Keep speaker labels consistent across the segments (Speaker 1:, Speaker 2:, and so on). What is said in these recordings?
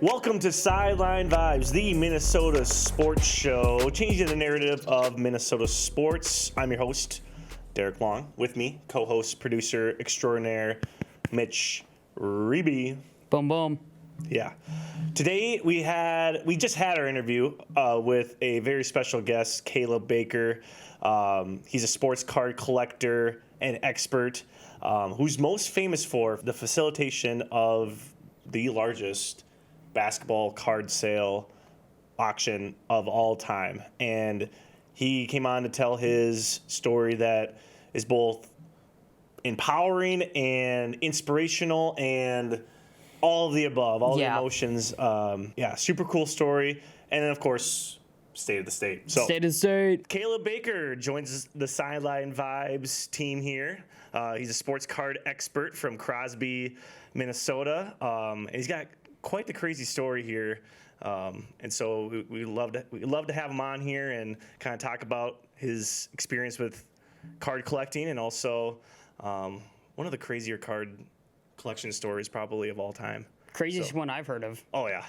Speaker 1: Welcome to Sideline Vibes, the Minnesota sports show, changing the narrative of Minnesota sports. I'm your host, Derek Long. With me, co-host, producer extraordinaire, Mitch Reby.
Speaker 2: Boom, boom.
Speaker 1: Yeah. Today we just had our interview with a very special guest, Caleb Baker. He's a sports card collector and expert who's most famous for the facilitation of the largest basketball card sale auction of all time. And he came on to tell his story that is both empowering and inspirational and all of the above, all the emotions. Super cool story. And then, of course, State of the State. So,
Speaker 2: State of the State.
Speaker 1: Caleb Baker joins the Sideline Vibes team here. He's a sports card expert from Crosby, Minnesota. And he's got quite the crazy story here. And so we love to have him on here and kind of talk about his experience with card collecting and also one of the crazier card collection stories probably of all time.
Speaker 2: Craziest one I've heard of.
Speaker 1: Oh, yeah.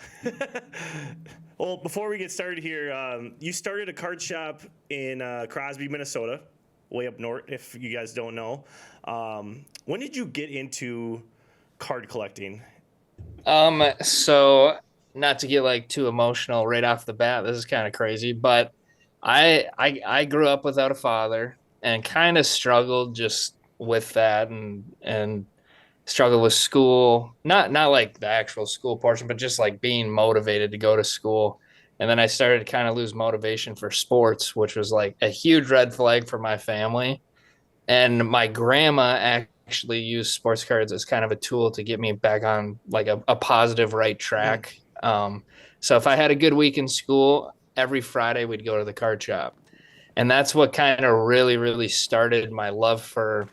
Speaker 1: Well, before we get started here, you started a card shop in Crosby, Minnesota, way up north, if you guys don't know. When did you get into card collecting?
Speaker 3: So not to get too emotional right off the bat, this is kind of crazy, but I grew up without a father and kind of struggled just with that and struggled with school, not like the actual school portion, but just like being motivated to go to school. And then I started to kind of lose motivation for sports, which was like a huge red flag for my family. And my grandma actually used sports cards as kind of a tool to get me back on like a positive right track. So if I had a good week in school, every Friday we'd go to the card shop. And that's what kind of really, really started my love for,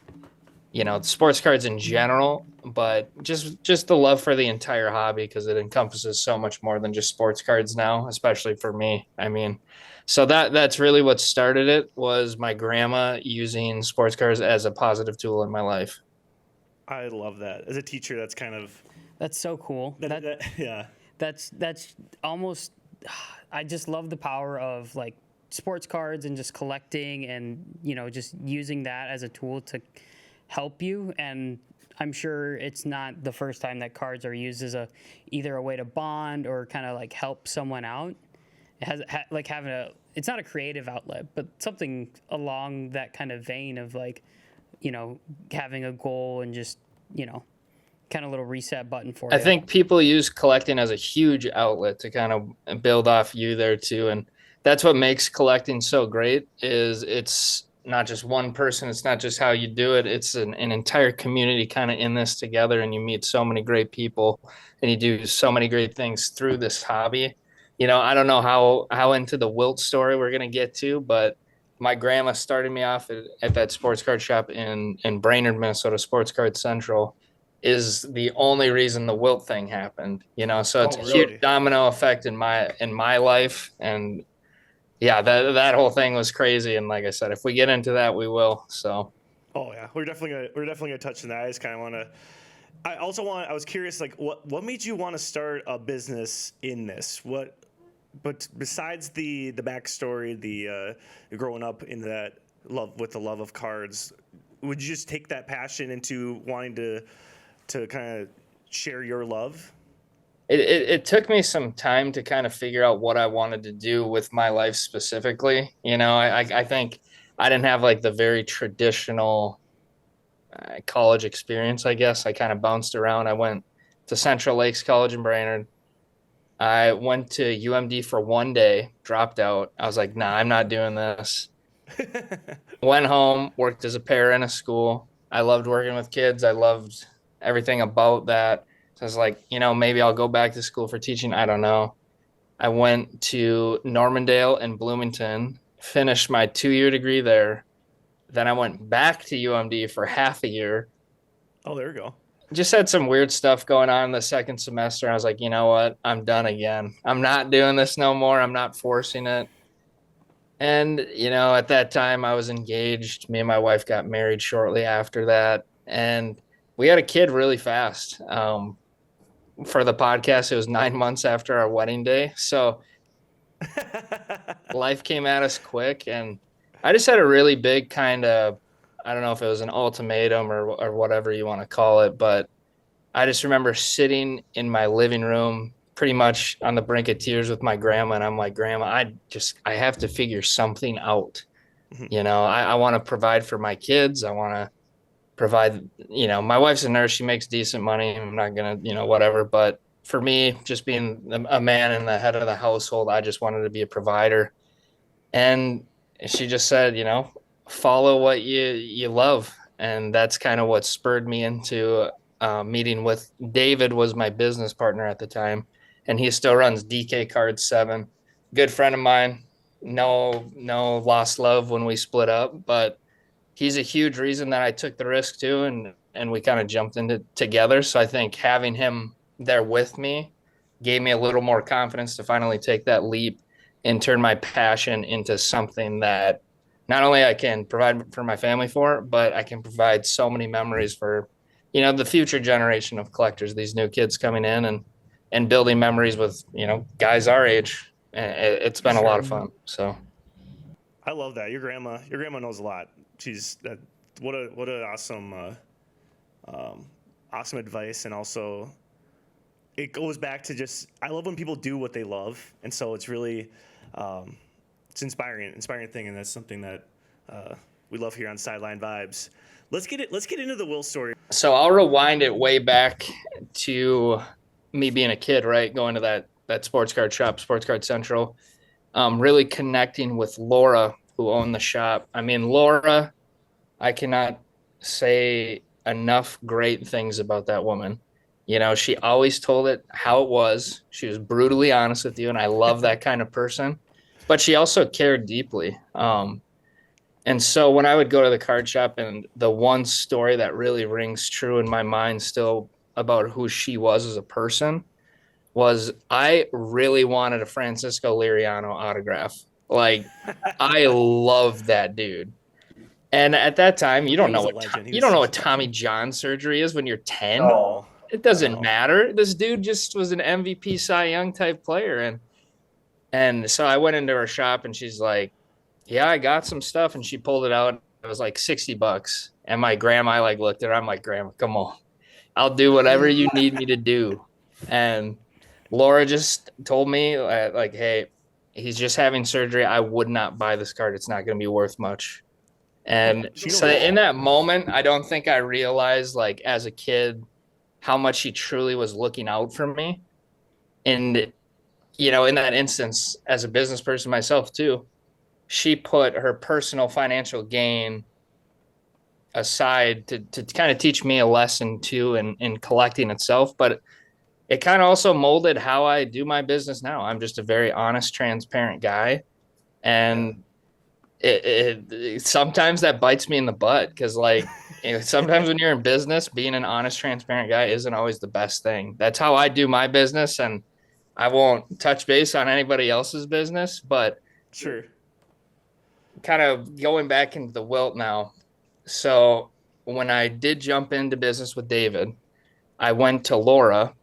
Speaker 3: sports cards in general, but just the love for the entire hobby because it encompasses so much more than just sports cards now, especially for me. I mean, so that's really what started it, was my grandma using sports cards as a positive tool in my life.
Speaker 1: I love that. As a teacher,
Speaker 2: That's so cool.
Speaker 1: Yeah.
Speaker 2: That's almost, I just love the power of like sports cards and just collecting and, just using that as a tool to help you. And I'm sure it's not the first time that cards are used as either a way to bond or kind of like help someone out. It has like having it's not a creative outlet, but something along that kind of vein of like, having a goal and just, kind of little reset button for you.
Speaker 3: I think people use collecting as a huge outlet to kind of build off you there too. And that's what makes collecting so great, is it's not just one person. It's not just how you do it. It's an entire community kind of in this together, and you meet so many great people and you do so many great things through this hobby. I don't know how into the Wilt story we're going to get to, but my grandma started me off at that sports card shop in Brainerd, Minnesota. Sports Card Central is the only reason the Wilt thing happened, so it's a huge domino effect in my life. And yeah, that whole thing was crazy. And like I said, if we get into that, we will. So.
Speaker 1: Oh yeah, we're definitely gonna touch on that. I just kind of want to. I was curious, like what made you want to start a business in this? But besides the backstory, the growing up in that love of cards, would you just take that passion into wanting to kind of share your love?
Speaker 3: It took me some time to kind of figure out what I wanted to do with my life specifically. I think I didn't have like the very traditional college experience, I guess. I kind of bounced around. I went to Central Lakes College in Brainerd. I went to UMD for one day, dropped out. I was like, nah, I'm not doing this. Went home, worked as a para in a school. I loved working with kids. I loved everything about that. So I was like, maybe I'll go back to school for teaching. I don't know. I went to Normandale and Bloomington, finished my 2-year degree there. Then I went back to UMD for half a year.
Speaker 1: Oh, there we go.
Speaker 3: Just had some weird stuff going on in the second semester. I was like, you know what? I'm done again. I'm not doing this no more. I'm not forcing it. And, at that time I was engaged. Me and my wife got married shortly after that. And we had a kid really fast. for the podcast, it was 9 months after our wedding day. So life came at us quick, and I just had a really big kind of, I don't know if it was an ultimatum or whatever you want to call it, but I just remember sitting in my living room pretty much on the brink of tears with my grandma. And I'm like, Grandma, I have to figure something out. I want to provide for my kids. I want to provide, my wife's a nurse. She makes decent money. I'm not going to, whatever. But for me, just being a man and the head of the household, I just wanted to be a provider. And she just said, follow what you love. And that's kind of what spurred me into meeting with David. Was my business partner at the time, and he still runs DK Card 7. Good friend of mine. No lost love when we split up, but he's a huge reason that I took the risk too, and we kind of jumped into together. So I think having him there with me gave me a little more confidence to finally take that leap and turn my passion into something that not only I can provide for my family for, but I can provide so many memories for, the future generation of collectors, these new kids coming in and building memories with, guys our age. It's been a lot of fun. So
Speaker 1: I love that. Your grandma knows a lot. She's what an awesome awesome advice. And also it goes back to just, I love when people do what they love. And so it's really, it's inspiring thing. And that's something that we love here on Sideline Vibes. Let's get into the Will story.
Speaker 3: So I'll rewind it way back to me being a kid, right? Going to that sports card shop, Sports Card Central, really connecting with Laura, who owned the shop. I mean, Laura, I cannot say enough great things about that woman. She always told it how it was. She was brutally honest with you, and I love that kind of person. But she also cared deeply. And so when I would go to the card shop, and the one story that really rings true in my mind still about who she was as a person was, I really wanted a Francisco Liriano autograph. Like, I love that dude. And at that time, you don't know what Tommy John surgery is when you're 10.
Speaker 1: No.
Speaker 3: It doesn't matter. This dude just was an MVP Cy Young type player. And so I went into her shop, and she's like, yeah, I got some stuff. And she pulled it out. It was like $60. And my grandma looked at her. I'm like, Grandma, come on. I'll do whatever you need me to do. And Laura just told me, hey, he's just having surgery. I would not buy this card. It's not going to be worth much. And so in that moment, I don't think I realized, as a kid, how much she truly was looking out for me. And, in that instance, as a business person myself too, she put her personal financial gain aside to kind of teach me a lesson too in collecting itself. But it kind of also molded how I do my business now. I'm just a very honest, transparent guy. And it sometimes that bites me in the butt, because sometimes when you're in business, being an honest, transparent guy isn't always the best thing. That's how I do my business. And I won't touch base on anybody else's business, but
Speaker 1: sure.
Speaker 3: Kind of going back into the Wilt now. So when I did jump into business with David, I went to Laura.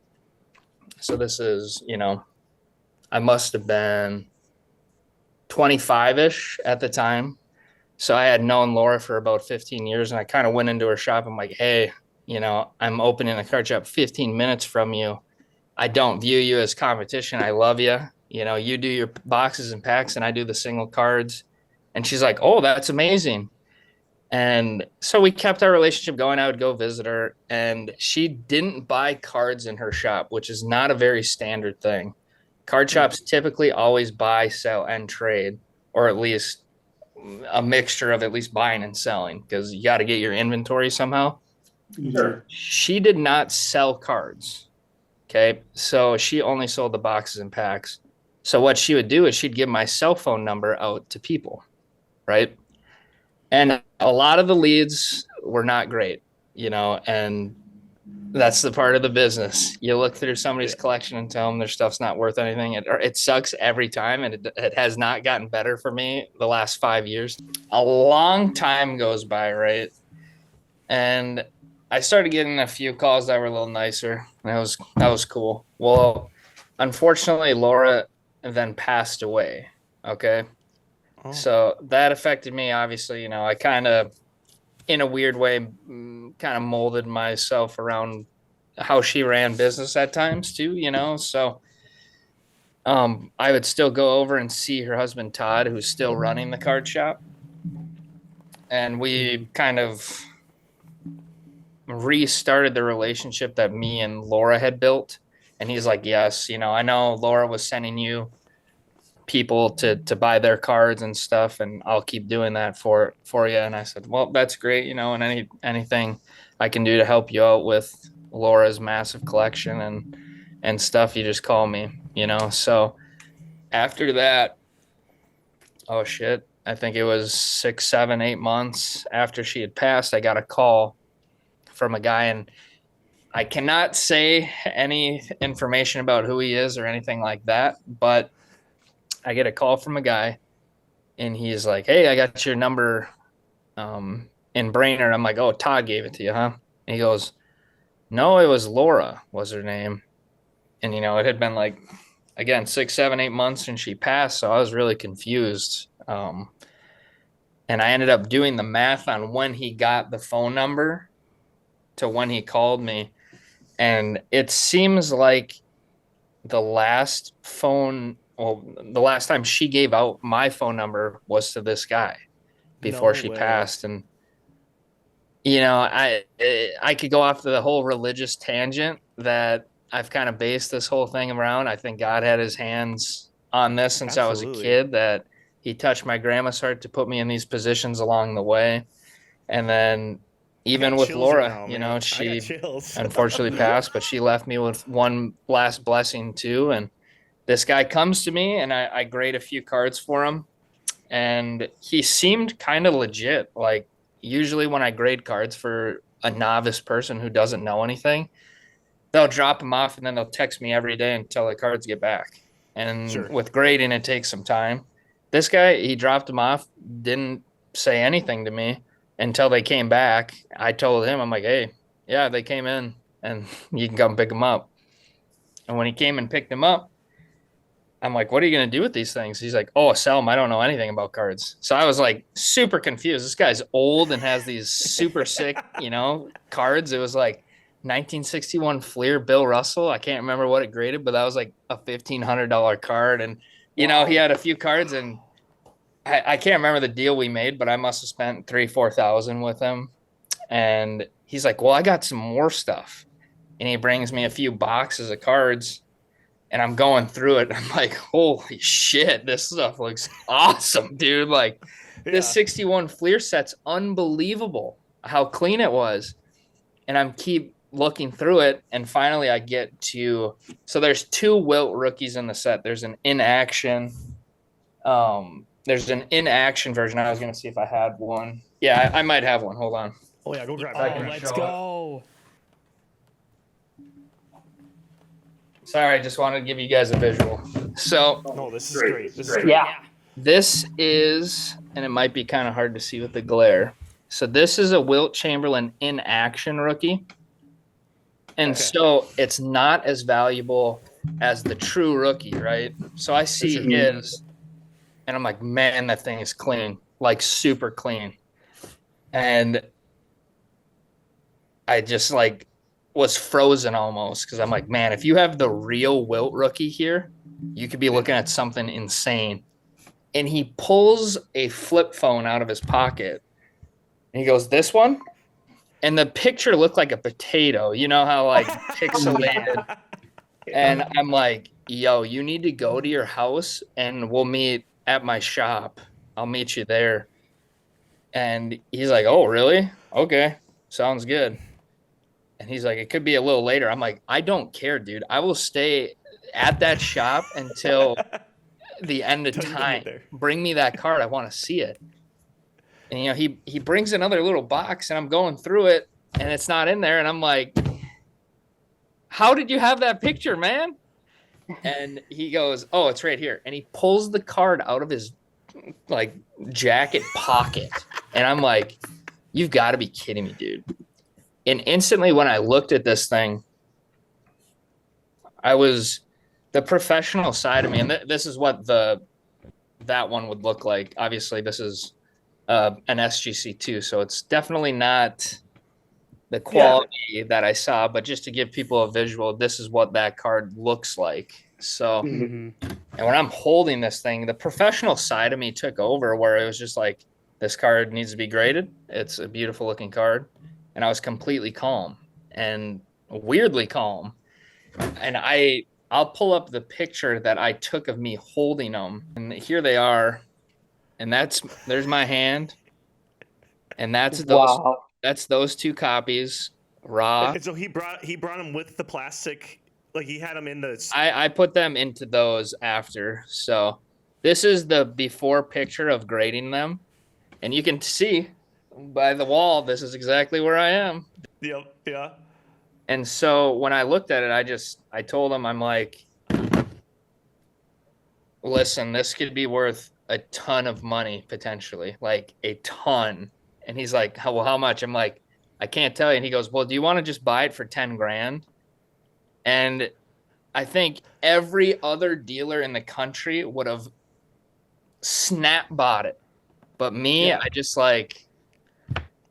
Speaker 3: So this is, I must have been 25-ish at the time. So I had known Laura for about 15 years, and I kind of went into her shop. I'm like, hey, I'm opening a card shop 15 minutes from you. I don't view you as competition. I love you. You do your boxes and packs, and I do the single cards. And she's like, oh, that's amazing. And so we kept our relationship going. I would go visit her, and she didn't buy cards in her shop, which is not a very standard thing. Card shops typically always buy, sell, and trade, or at least a mixture of at least buying and selling, because you got to get your inventory somehow.
Speaker 4: Sure.
Speaker 3: She did not sell cards. Okay. So she only sold the boxes and packs. So what she would do is she'd give my cell phone number out to people. Right. And a lot of the leads were not great, and that's the part of the business. You look through somebody's collection and tell them their stuff's not worth anything. It sucks every time. And it has not gotten better for me the last 5 years. A long time goes by. Right. And I started getting a few calls that were a little nicer. That was cool. Well, unfortunately, Laura then passed away. Okay.
Speaker 1: Oh,
Speaker 3: So that affected me, obviously. I kind of, in a weird way, kind of molded myself around how she ran business at times too. So I would still go over and see her husband, Todd, who's still running the card shop. And we kind of restarted the relationship that me and Laura had built. And he's like, yes, I know Laura was sending you people to buy their cards and stuff, and I'll keep doing that for you. And I said, well, that's great, and anything I can do to help you out with Laura's massive collection and stuff, you just call me. So after that, oh shit, I think it was 6, 7, 8 months after she had passed, I got a call from a guy, and I cannot say any information about who he is or anything like that, but I get a call from a guy, and he's like, hey, I got your number in Brainerd. I'm like, oh, Todd gave it to you, huh? And he goes, no, it was Laura was her name. And, it had been like, again, 6, 7, 8 months since she passed. So I was really confused. And I ended up doing the math on when he got the phone number to when he called me. And it seems like the last time she gave out my phone number was to this guy before she passed. And I could go off to the whole religious tangent that I've kind of based this whole thing around. I think God had his hands on this since I was a kid, that he touched my grandma's heart to put me in these positions along the way. And then even with Laura, she unfortunately passed, but she left me with one last blessing too. And this guy comes to me, and I grade a few cards for him, and he seemed kind of legit. Like, usually when I grade cards for a novice person who doesn't know anything, they'll drop them off and then they'll text me every day until the cards get back. And with grading, it takes some time. This guy, he dropped them off, didn't say anything to me until they came back. I told him, I'm like, hey, yeah, they came in and you can come pick them up. And when he came and picked them up, I'm like, what are you going to do with these things? He's like, oh, sell them. I don't know anything about cards. So I was like super confused. This guy's old and has these super sick, cards. It was like 1961 Fleer Bill Russell. I can't remember what it graded, but that was like a $1,500 card. And, he had a few cards, and I can't remember the deal we made, but I must have spent $3,000-4,000 with him. And he's like, well, I got some more stuff. And he brings me a few boxes of cards. And I'm going through it. I'm like, holy shit, this stuff looks awesome, dude. Like, this 61 Fleer set's unbelievable how clean it was. And I'm keep looking through it. And finally I get to, so there's 2 Wilt rookies in the set. There's an in-action. There's an in-action version. I was going to see if I had one. Yeah, I might have one. Hold on.
Speaker 1: Oh, yeah, go grab
Speaker 2: it. Let's go.
Speaker 3: Sorry, I just wanted to give you guys a visual. So,
Speaker 1: no, this is great.
Speaker 3: This is, and it might be kind of hard to see with the glare. So this is a Wilt Chamberlain in action rookie. And so it's not as valuable as the true rookie, right? So I see his, and I'm like, man, that thing is clean, like super clean. And I just like was frozen almost, because I'm like, man, if you have the real Wilt rookie here, you could be looking at something insane. And he pulls a flip phone out of his pocket, and he goes, this one? And the picture looked like a potato. You know how like pixelated. And I'm like, yo, you need to go to your house and we'll meet at my shop. I'll meet you there. And he's like, oh, really? Okay. Sounds good. And he's like, it could be a little later. I'm like, I don't care, dude. I will stay at that shop until the end of time. Bring me that card. I want to see it. And, he brings another little box, and I'm going through it, and it's not in there. And I'm like, how did you have that picture, man? And he goes, oh, it's right here. And he pulls the card out of his, jacket pocket. And I'm like, you've got to be kidding me, dude. And instantly when I looked at this thing, I was the professional side of me, and this is what that one would look like. Obviously, this is an SGC2, so it's definitely not the quality that I saw, but just to give people a visual, this is what that card looks like. So,
Speaker 2: Mm-hmm.
Speaker 3: and when I'm holding this thing, the professional side of me took over where it was just like, this card needs to be graded. It's a beautiful looking card. And I was completely calm and weirdly calm. And I'll pull up the picture that I took of me holding them. And here they are. And there's my hand. And that's those two copies raw.
Speaker 1: And so he brought him with the plastic, like he had them in the.
Speaker 3: I put them into those after. So this is the before picture of grading them, and you can see by the wall this is exactly where I am.
Speaker 1: Yep. Yeah.
Speaker 3: And so when I looked at it, I told him, I'm like, listen, this could be worth a ton of money potentially, like a ton. And he's like, well, how much? I'm like, I can't tell you. And he goes, well, do you want to just buy it for 10 grand? And I think every other dealer in the country would have snap bought it. But me, I just like,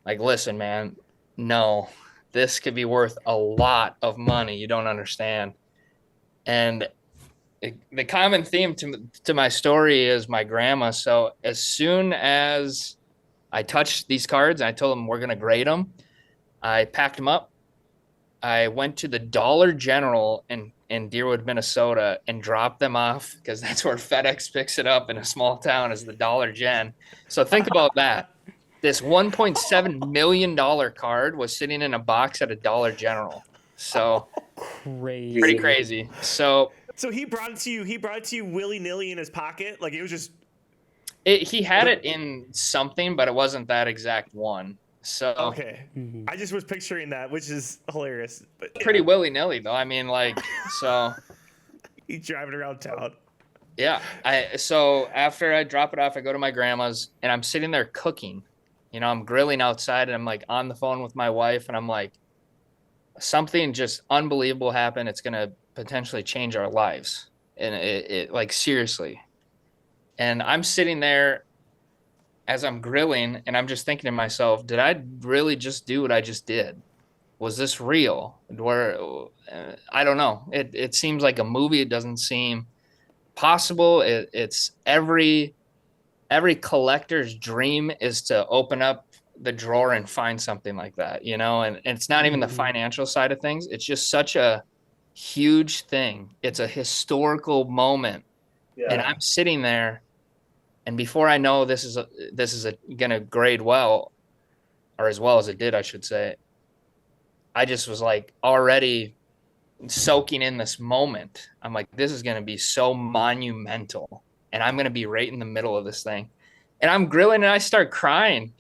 Speaker 3: listen, man, no, this could be worth a lot of money. You don't understand. And the common theme to my story is my grandma. So as soon as I touched these cards and I told them we're going to grade them, I packed them up. I went to the Dollar General in Deerwood, Minnesota, and dropped them off because that's where FedEx picks it up in a small town, is the Dollar Gen. So think about that. This $1.7 million card was sitting in a box at a Dollar General. So
Speaker 2: Crazy.
Speaker 3: pretty crazy. So
Speaker 1: he brought it to you. He brought it to you willy nilly in his pocket, like it was just.
Speaker 3: he had it in something, but it wasn't that exact one. So
Speaker 1: okay, I just was picturing that, which is hilarious. But
Speaker 3: pretty willy nilly though. I mean, like, so
Speaker 1: he's driving around town.
Speaker 3: Yeah. So after I drop it off, I go to my grandma's and I'm sitting there cooking. You know, I'm grilling outside and I'm like on the phone with my wife and I'm like, something just unbelievable happened. It's gonna potentially change our lives, and it like seriously. And I'm sitting there as I'm grilling and I'm just thinking to myself, did I really just do what I just did? Was this real? I don't know. It seems like a movie. It doesn't seem possible. It's every collector's dream is to open up the drawer and find something like that, you know, and it's not even the financial side of things. It's just such a huge thing. It's a historical moment. Yeah. And I'm sitting there, and before I know this is gonna grade well, or as well as it did, I should say, I just was like already soaking in this moment. I'm like, this is gonna be so monumental, and I'm gonna be right in the middle of this thing. And I'm grilling and I start crying.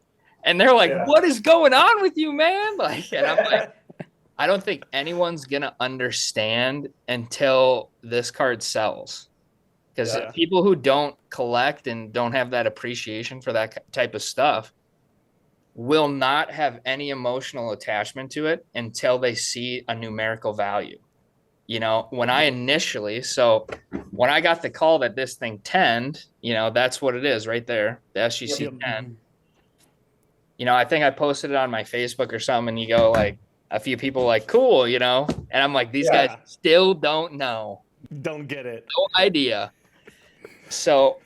Speaker 3: And they're like, what is going on with you, man? Like, and I'm like, I don't think anyone's gonna understand until this card sells. Because people who don't collect and don't have that appreciation for that type of stuff will not have any emotional attachment to it until they see a numerical value. You know, when I got the call that this thing 10'd, you know, that's what it is right there, the SGC 10. You know, I think I posted it on my Facebook or something, and you go like, a few people like, cool, you know, and I'm like, these guys still don't know.
Speaker 1: Don't get it.
Speaker 3: No idea. So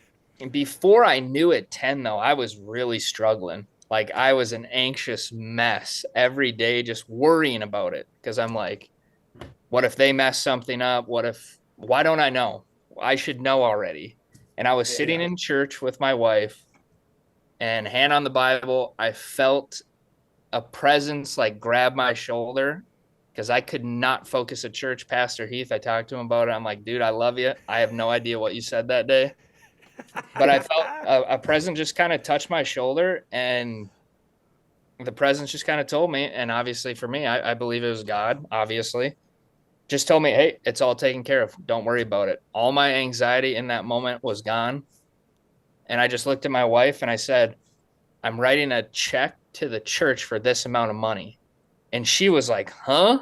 Speaker 3: before I knew it 10, though, I was really struggling. Like, I was an anxious mess every day, just worrying about it. Because I'm like, what if they mess something up? Why don't I know? I should know already. And I was sitting in church with my wife, and hand on the Bible, I felt a presence like grab my shoulder, because I could not focus at church. Pastor Heath, I talked to him about it. I'm like, dude, I love you. I have no idea what you said that day. But I felt a presence just kind of touched my shoulder, and the presence just kind of told me, and obviously for me, I believe it was God, obviously, just told me, hey, it's all taken care of. Don't worry about it. All my anxiety in that moment was gone. And I just looked at my wife and I said, I'm writing a check to the church for this amount of money. And she was like, huh?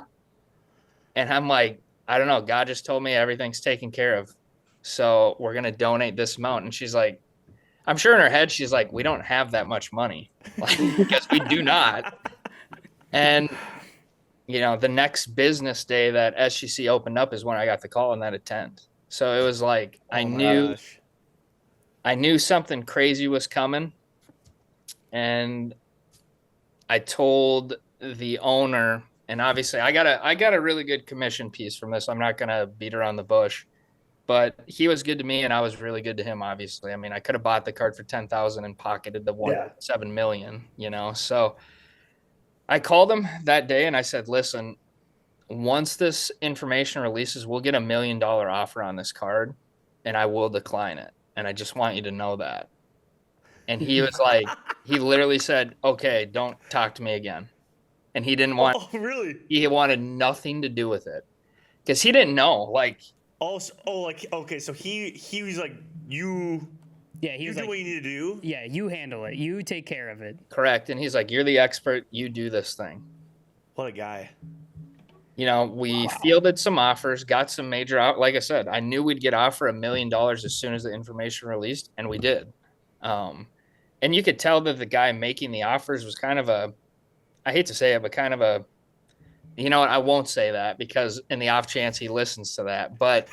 Speaker 3: And I'm like, I don't know. God just told me everything's taken care of. So we're going to donate this amount. And she's like, I'm sure in her head, she's like, we don't have that much money, like, because we do not. And, the next business day that SGC opened up is when I got the call on that attend. So it was like,
Speaker 1: Oh my gosh.
Speaker 3: I knew something crazy was coming. And I told the owner, and obviously I got a really good commission piece from this. I'm not going to beat around the bush. But he was good to me, and I was really good to him. Obviously, I mean, I could have bought the card for 10,000 and pocketed the 1.7 million. So I called him that day and I said, "Listen, once this information releases, we'll get $1 million offer on this card, and I will decline it. And I just want you to know that." And he was like, he literally said, "Okay, don't talk to me again." And he didn't want.
Speaker 1: Oh, really?
Speaker 3: He wanted nothing to do with it because he didn't know, like.
Speaker 1: Like, okay, so he was like, you
Speaker 2: he was
Speaker 1: do
Speaker 2: like,
Speaker 1: what you need to do.
Speaker 2: yeah, you handle it. You take care of it.
Speaker 3: Correct. And he's like, "You're the expert. You do this thing."
Speaker 1: What a guy.
Speaker 3: We fielded some offers, got some major out. Like I said, I knew we'd get offer $1 million as soon as the information released, and we did. And you could tell that the guy making the offers was kind of I hate to say it, but kind of you know what? I won't say that because in the off chance he listens to that, but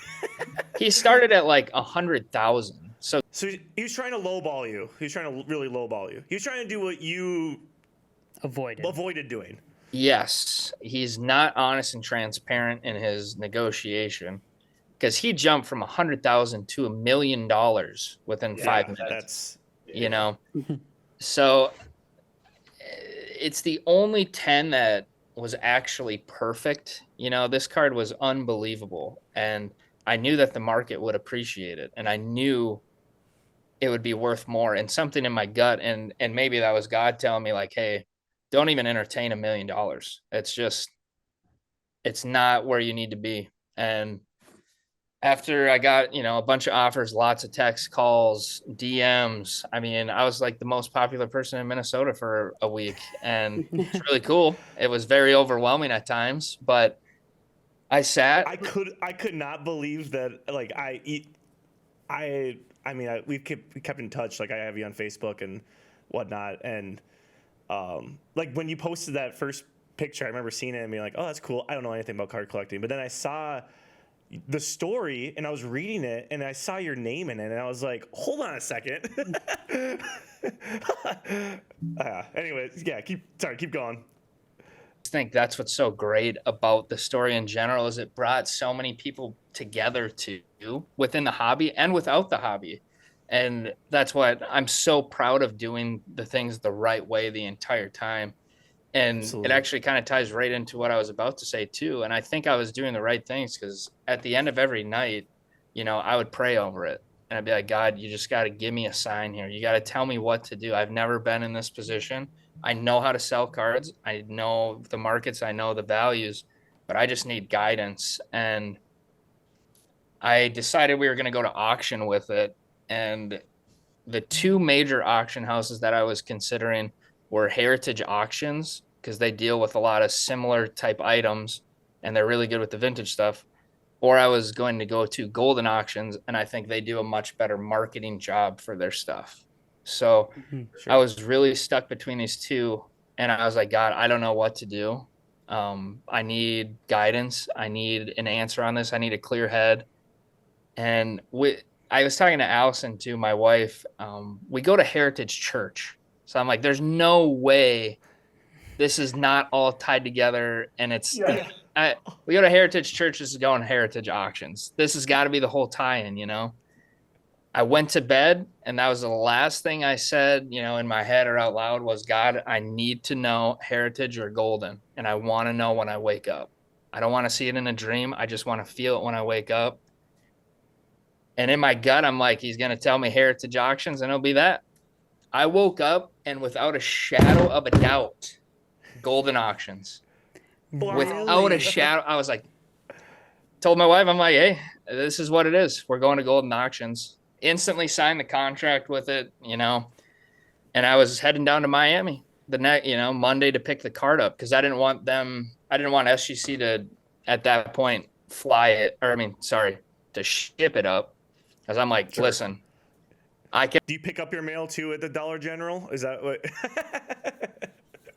Speaker 3: he started at like 100,000. So
Speaker 1: he was trying to lowball you. He was trying to really lowball you. He was trying to do what you avoided doing.
Speaker 3: yes, he's not honest and transparent in his negotiation because he jumped from 100,000 to $1 million within 5 minutes. So it's the only 10 that was actually perfect. This card was unbelievable, and I knew that the market would appreciate it, and I knew it would be worth more. And something in my gut, and maybe that was God telling me, like, hey, don't even entertain $1 million. It's not where you need to be. And after I got, a bunch of offers, lots of text calls, DMs. I mean, I was like the most popular person in Minnesota for a week, and it's really cool. It was very overwhelming at times, but I sat.
Speaker 1: I could not believe that. Like we kept in touch. Like I have you on Facebook and whatnot, and like when you posted that first picture, I remember seeing it and being like, "Oh, that's cool." I don't know anything about card collecting, but then I saw the story and I was reading it and I saw your name in it and I was like, hold on a second. Anyways, yeah, keep going.
Speaker 3: I think that's what's so great about the story in general is it brought so many people together too within the hobby and without the hobby. And that's what I'm so proud of, doing the things the right way the entire time. And Absolutely. It actually kind of ties right into what I was about to say too. And I think I was doing the right things because at the end of every night, I would pray over it. And I'd be like, God, you just got to give me a sign here. You got to tell me what to do. I've never been in this position. I know how to sell cards. I know the markets. I know the values, but I just need guidance. And I decided we were going to go to auction with it. And the two major auction houses that I was considering were Heritage Auctions, because they deal with a lot of similar type items and they're really good with the vintage stuff. Or I was going to go to Golden Auctions, and I think they do a much better marketing job for their stuff. So sure. I was really stuck between these two, and I was like, God, I don't know what to do. I need guidance. I need an answer on this. I need a clear head. And I was talking to Allison too, my wife. We go to Heritage Church. So I'm like, there's no way this is not all tied together. And it's, we go to Heritage Church, this is going to Heritage Auctions. This has got to be the whole tie-in, I went to bed, and that was the last thing I said, in my head or out loud was, God, I need to know Heritage or Golden. And I want to know when I wake up. I don't want to see it in a dream. I just want to feel it when I wake up. And in my gut, I'm like, he's going to tell me Heritage Auctions, and it'll be that. I woke up, and without a shadow of a doubt, Golden Auctions. Wow. Without a shadow, I was like, told my wife, I'm like, hey, this is what it is. We're going to Golden Auctions. Instantly signed the contract with it, and I was heading down to Miami. Monday to pick the card up because I didn't want SGC to at that point fly it, or I mean, sorry, to ship it up. Because I'm like,
Speaker 1: Sure.
Speaker 3: listen, I can.
Speaker 1: Do you pick up your mail too at the Dollar General? Is that what?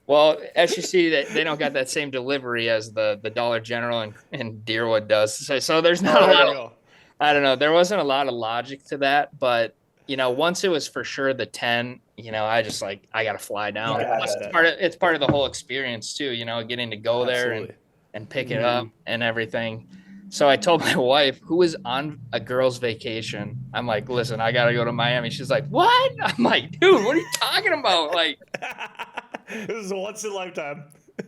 Speaker 3: Well, SGC, they don't got that same delivery as the Dollar General and Deerwood does. So there's not a lot of, I don't know. There wasn't a lot of logic to that, but once it was for sure the 10, I just like, I got to fly down. It's part of the whole experience too, getting to go there and pick it up and everything. So I told my wife, who was on a girl's vacation, I'm like, listen, I got to go to Miami. She's like, what? I'm like, dude, what are you talking about? Like,
Speaker 1: this is once in a lifetime.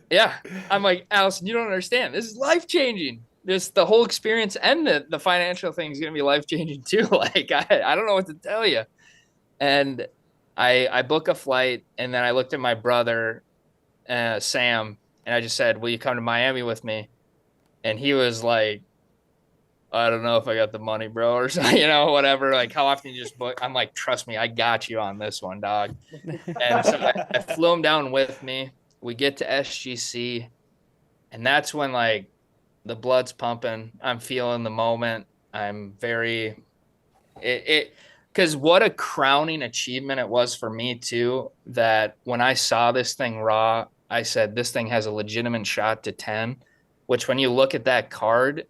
Speaker 3: Yeah. I'm like, Allison, you don't understand. This is life-changing. The whole experience and the financial thing is going to be life-changing too. Like, I don't know what to tell you. And I book a flight, and then I looked at my brother, Sam, and I just said, will you come to Miami with me? And he was like, I don't know if I got the money, bro, or something, whatever. Like, how often you just book? I'm like, trust me, I got you on this one, dog. And so I flew him down with me. We get to SGC, and that's when, like, the blood's pumping. I'm feeling the moment. I'm very because what a crowning achievement it was for me too, that when I saw this thing raw, I said, this thing has a legitimate shot to 10, which when you look at that card,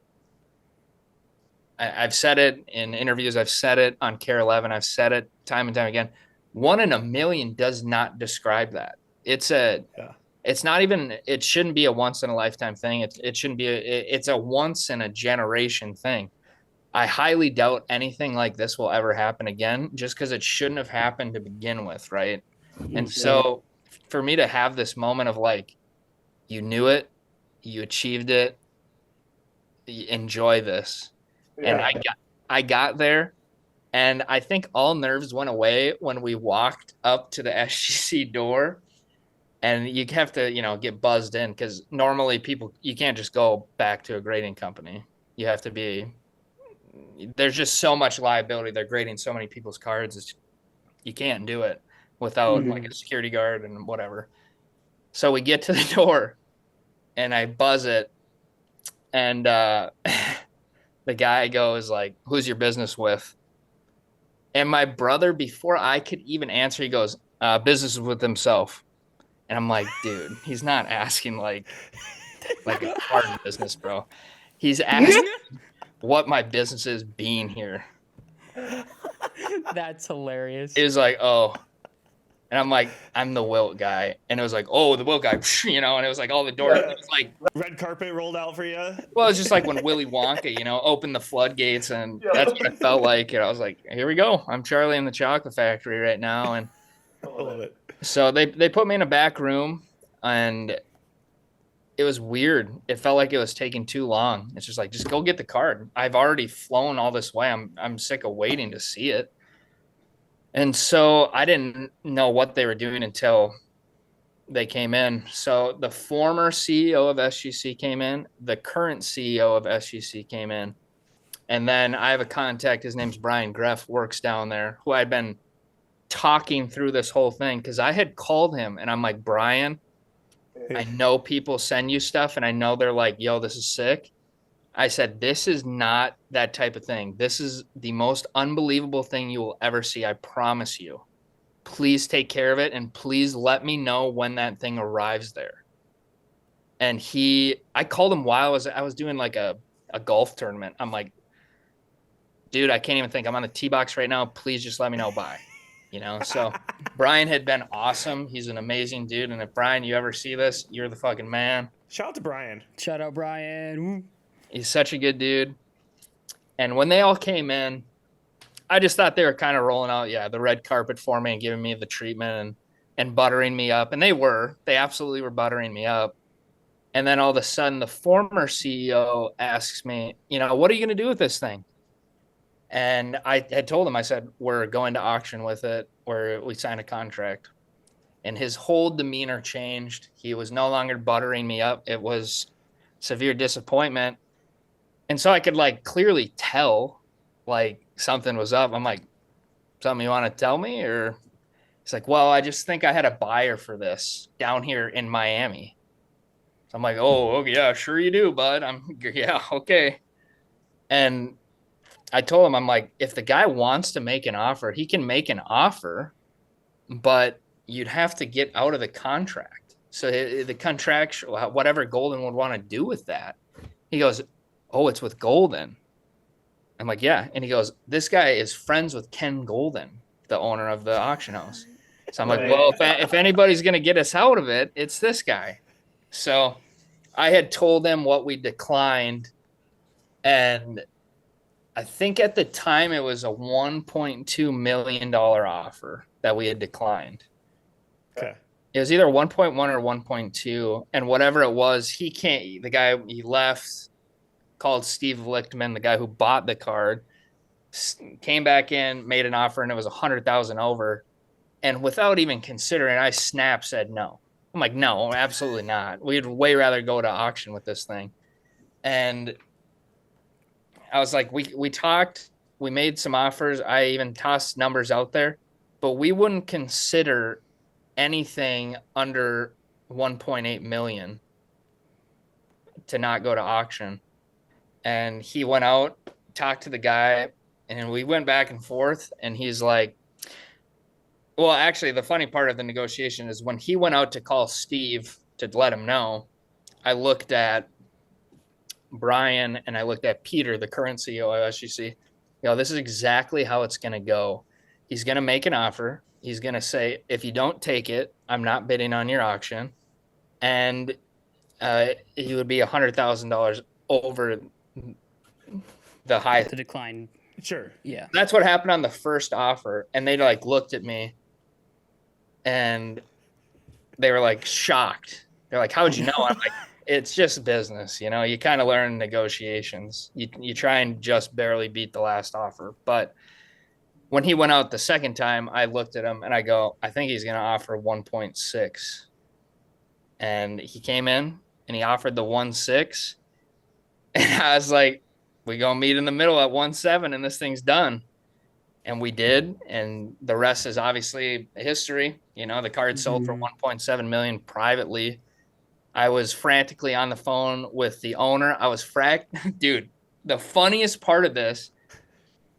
Speaker 3: I've said it in interviews. I've said it on Care 11. I've said it time and time again. 1 in a million does not describe that. It's not even, it shouldn't be a once in a lifetime thing. It shouldn't be, it's a once in a generation thing. I highly doubt anything like this will ever happen again, just because it shouldn't have happened to begin with. Right. And so for me to have this moment of like, you knew it, you achieved it, enjoy this. Yeah. And I got there, and I think all nerves went away when we walked up to the SGC door, and you have to, get buzzed in, because normally you can't just go back to a grading company. You have to there's just so much liability. They're grading so many people's cards. You can't do it without like a security guard and whatever. So we get to the door, and I buzz it, and the guy goes like, who's your business with? And my brother, before I could even answer, he goes, business with himself. And I'm like, dude, he's not asking like a card business, bro. He's asking what my business is being here.
Speaker 2: That's hilarious.
Speaker 3: It was like, oh. And I'm like, I'm the Wilt guy. And it was like, oh, the Wilt guy, and it was like all the doors. It was like
Speaker 1: red carpet rolled out for you.
Speaker 3: Well, it's just like when Willy Wonka, opened the floodgates, and that's what it felt like. I was like, here we go. I'm Charlie in the Chocolate Factory right now. And
Speaker 1: I love it.
Speaker 3: So they put me in a back room, and it was weird. It felt like it was taking too long. It's just like, just go get the card. I've already flown all this way. I'm sick of waiting to see it. And so I didn't know what they were doing until they came in. So the former CEO of SGC came in, the current CEO of SGC came in, and then I have a contact. His name's Brian Greff, works down there, who I'd been talking through this whole thing, because I had called him, and I'm like, Brian, I know people send you stuff, and I know they're like, yo, this is sick. I said, this is not that type of thing. This is the most unbelievable thing you will ever see. I promise you. Please take care of it, and please let me know when that thing arrives there. And I called him while I was doing like a golf tournament. I'm like, dude, I can't even think. I'm on the tee box right now. Please just let me know. Bye. So Brian had been awesome. He's an amazing dude. And if Brian, you ever see this, you're the fucking man.
Speaker 1: Shout out to Brian.
Speaker 2: Shout out Brian.
Speaker 3: He's such a good dude. And when they all came in, I just thought they were kind of rolling out, the red carpet for me and giving me the treatment and buttering me up. And they absolutely were buttering me up. And then all of a sudden, the former CEO asks me, what are you going to do with this thing? And I had told him, I said, we're going to auction with it, where we signed a contract. And his whole demeanor changed. He was no longer buttering me up. It was severe disappointment. And so I could like clearly tell like something was up. I'm like, something you want to tell me? Or He's like, well, I just think I had a buyer for this down here in Miami. So I'm like, oh, okay, yeah, sure you do, bud. Yeah, okay. And I told him, I'm like, if the guy wants to make an offer, he can make an offer, but you'd have to get out of the contract. So the contract, whatever Golden would want to do with that. He goes, oh, it's with Golden. I'm like, yeah. And he goes, this guy is friends with Ken Golden, the owner of the auction house. So I'm like, well, if anybody's going to get us out of it, it's this guy. So I had told them what we declined. And I think at the time it was a $1.2 million offer that we had declined.
Speaker 1: Okay.
Speaker 3: It was either 1.1 or 1.2. And whatever it was, he left, called Steve Lichtman, the guy who bought the card, came back in, made an offer, and it was 100,000 over. And without even considering, I said no. I'm like, no, absolutely not. We'd way rather go to auction with this thing. And I was like, we talked, we made some offers. I even tossed numbers out there, but we wouldn't consider anything under 1.8 million to not go to auction. And he went out, talked to the guy, and we went back and forth. And he's like, well, actually, the funny part of the negotiation is when he went out to call Steve to let him know, I looked at Brian and I looked at Peter, the current CEO of SGC. This is exactly how it's going to go. He's going to make an offer. He's going to say, if you don't take it, I'm not bidding on your auction. And he would be $100,000 over the high.
Speaker 2: The decline.
Speaker 1: Sure.
Speaker 2: Yeah.
Speaker 3: That's what happened on the first offer. And they looked at me and they were like shocked. They're like, how'd you know? I'm like, it's just business. You kind of learn negotiations. You try and just barely beat the last offer. But when he went out the second time, I looked at him and I go, I think he's going to offer 1.6. And he came in and he offered the 1.6. And I was like, we go meet in the middle at 1.7 and this thing's done. And we did. And the rest is obviously history. The card sold for 1.7 million privately. I was frantically on the phone with the owner. Dude, the funniest part of this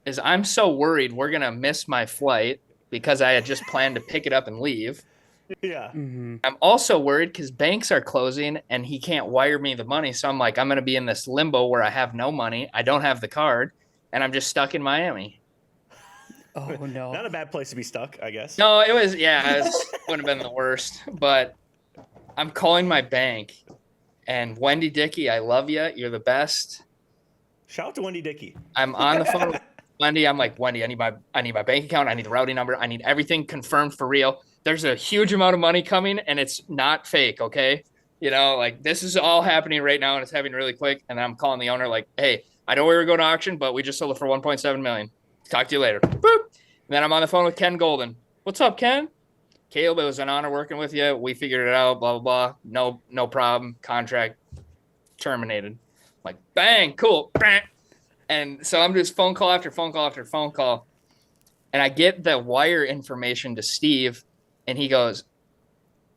Speaker 3: is I'm so worried we're going to miss my flight because I had just planned to pick it up and leave.
Speaker 1: Yeah.
Speaker 2: Mm-hmm.
Speaker 3: I'm also worried because banks are closing and he can't wire me the money. So I'm like, I'm going to be in this limbo where I have no money. I don't have the card and I'm just stuck in Miami.
Speaker 2: Oh, no.
Speaker 1: Not a bad place to be stuck, I guess.
Speaker 3: No, it wouldn't have been the worst, but I'm calling my bank and Wendy Dickey, I love you. You're the best.
Speaker 1: Shout out to Wendy Dickey.
Speaker 3: I'm on the phone with Wendy. I'm like, Wendy, I need my bank account. I need the routing number. I need everything confirmed for real. There's a huge amount of money coming and it's not fake. Okay. This is all happening right now and it's happening really quick. And then I'm calling the owner like, hey, I know we were going to auction, but we just sold it for 1.7 million. Talk to you later. Boop. And then I'm on the phone with Ken Golden. What's up, Ken? Caleb, it was an honor working with you. We figured it out, blah, blah, blah. No problem. Contract terminated. I'm like, bang, cool. Bang. And so I'm just phone call after phone call after phone call. And I get the wire information to Steve, and he goes,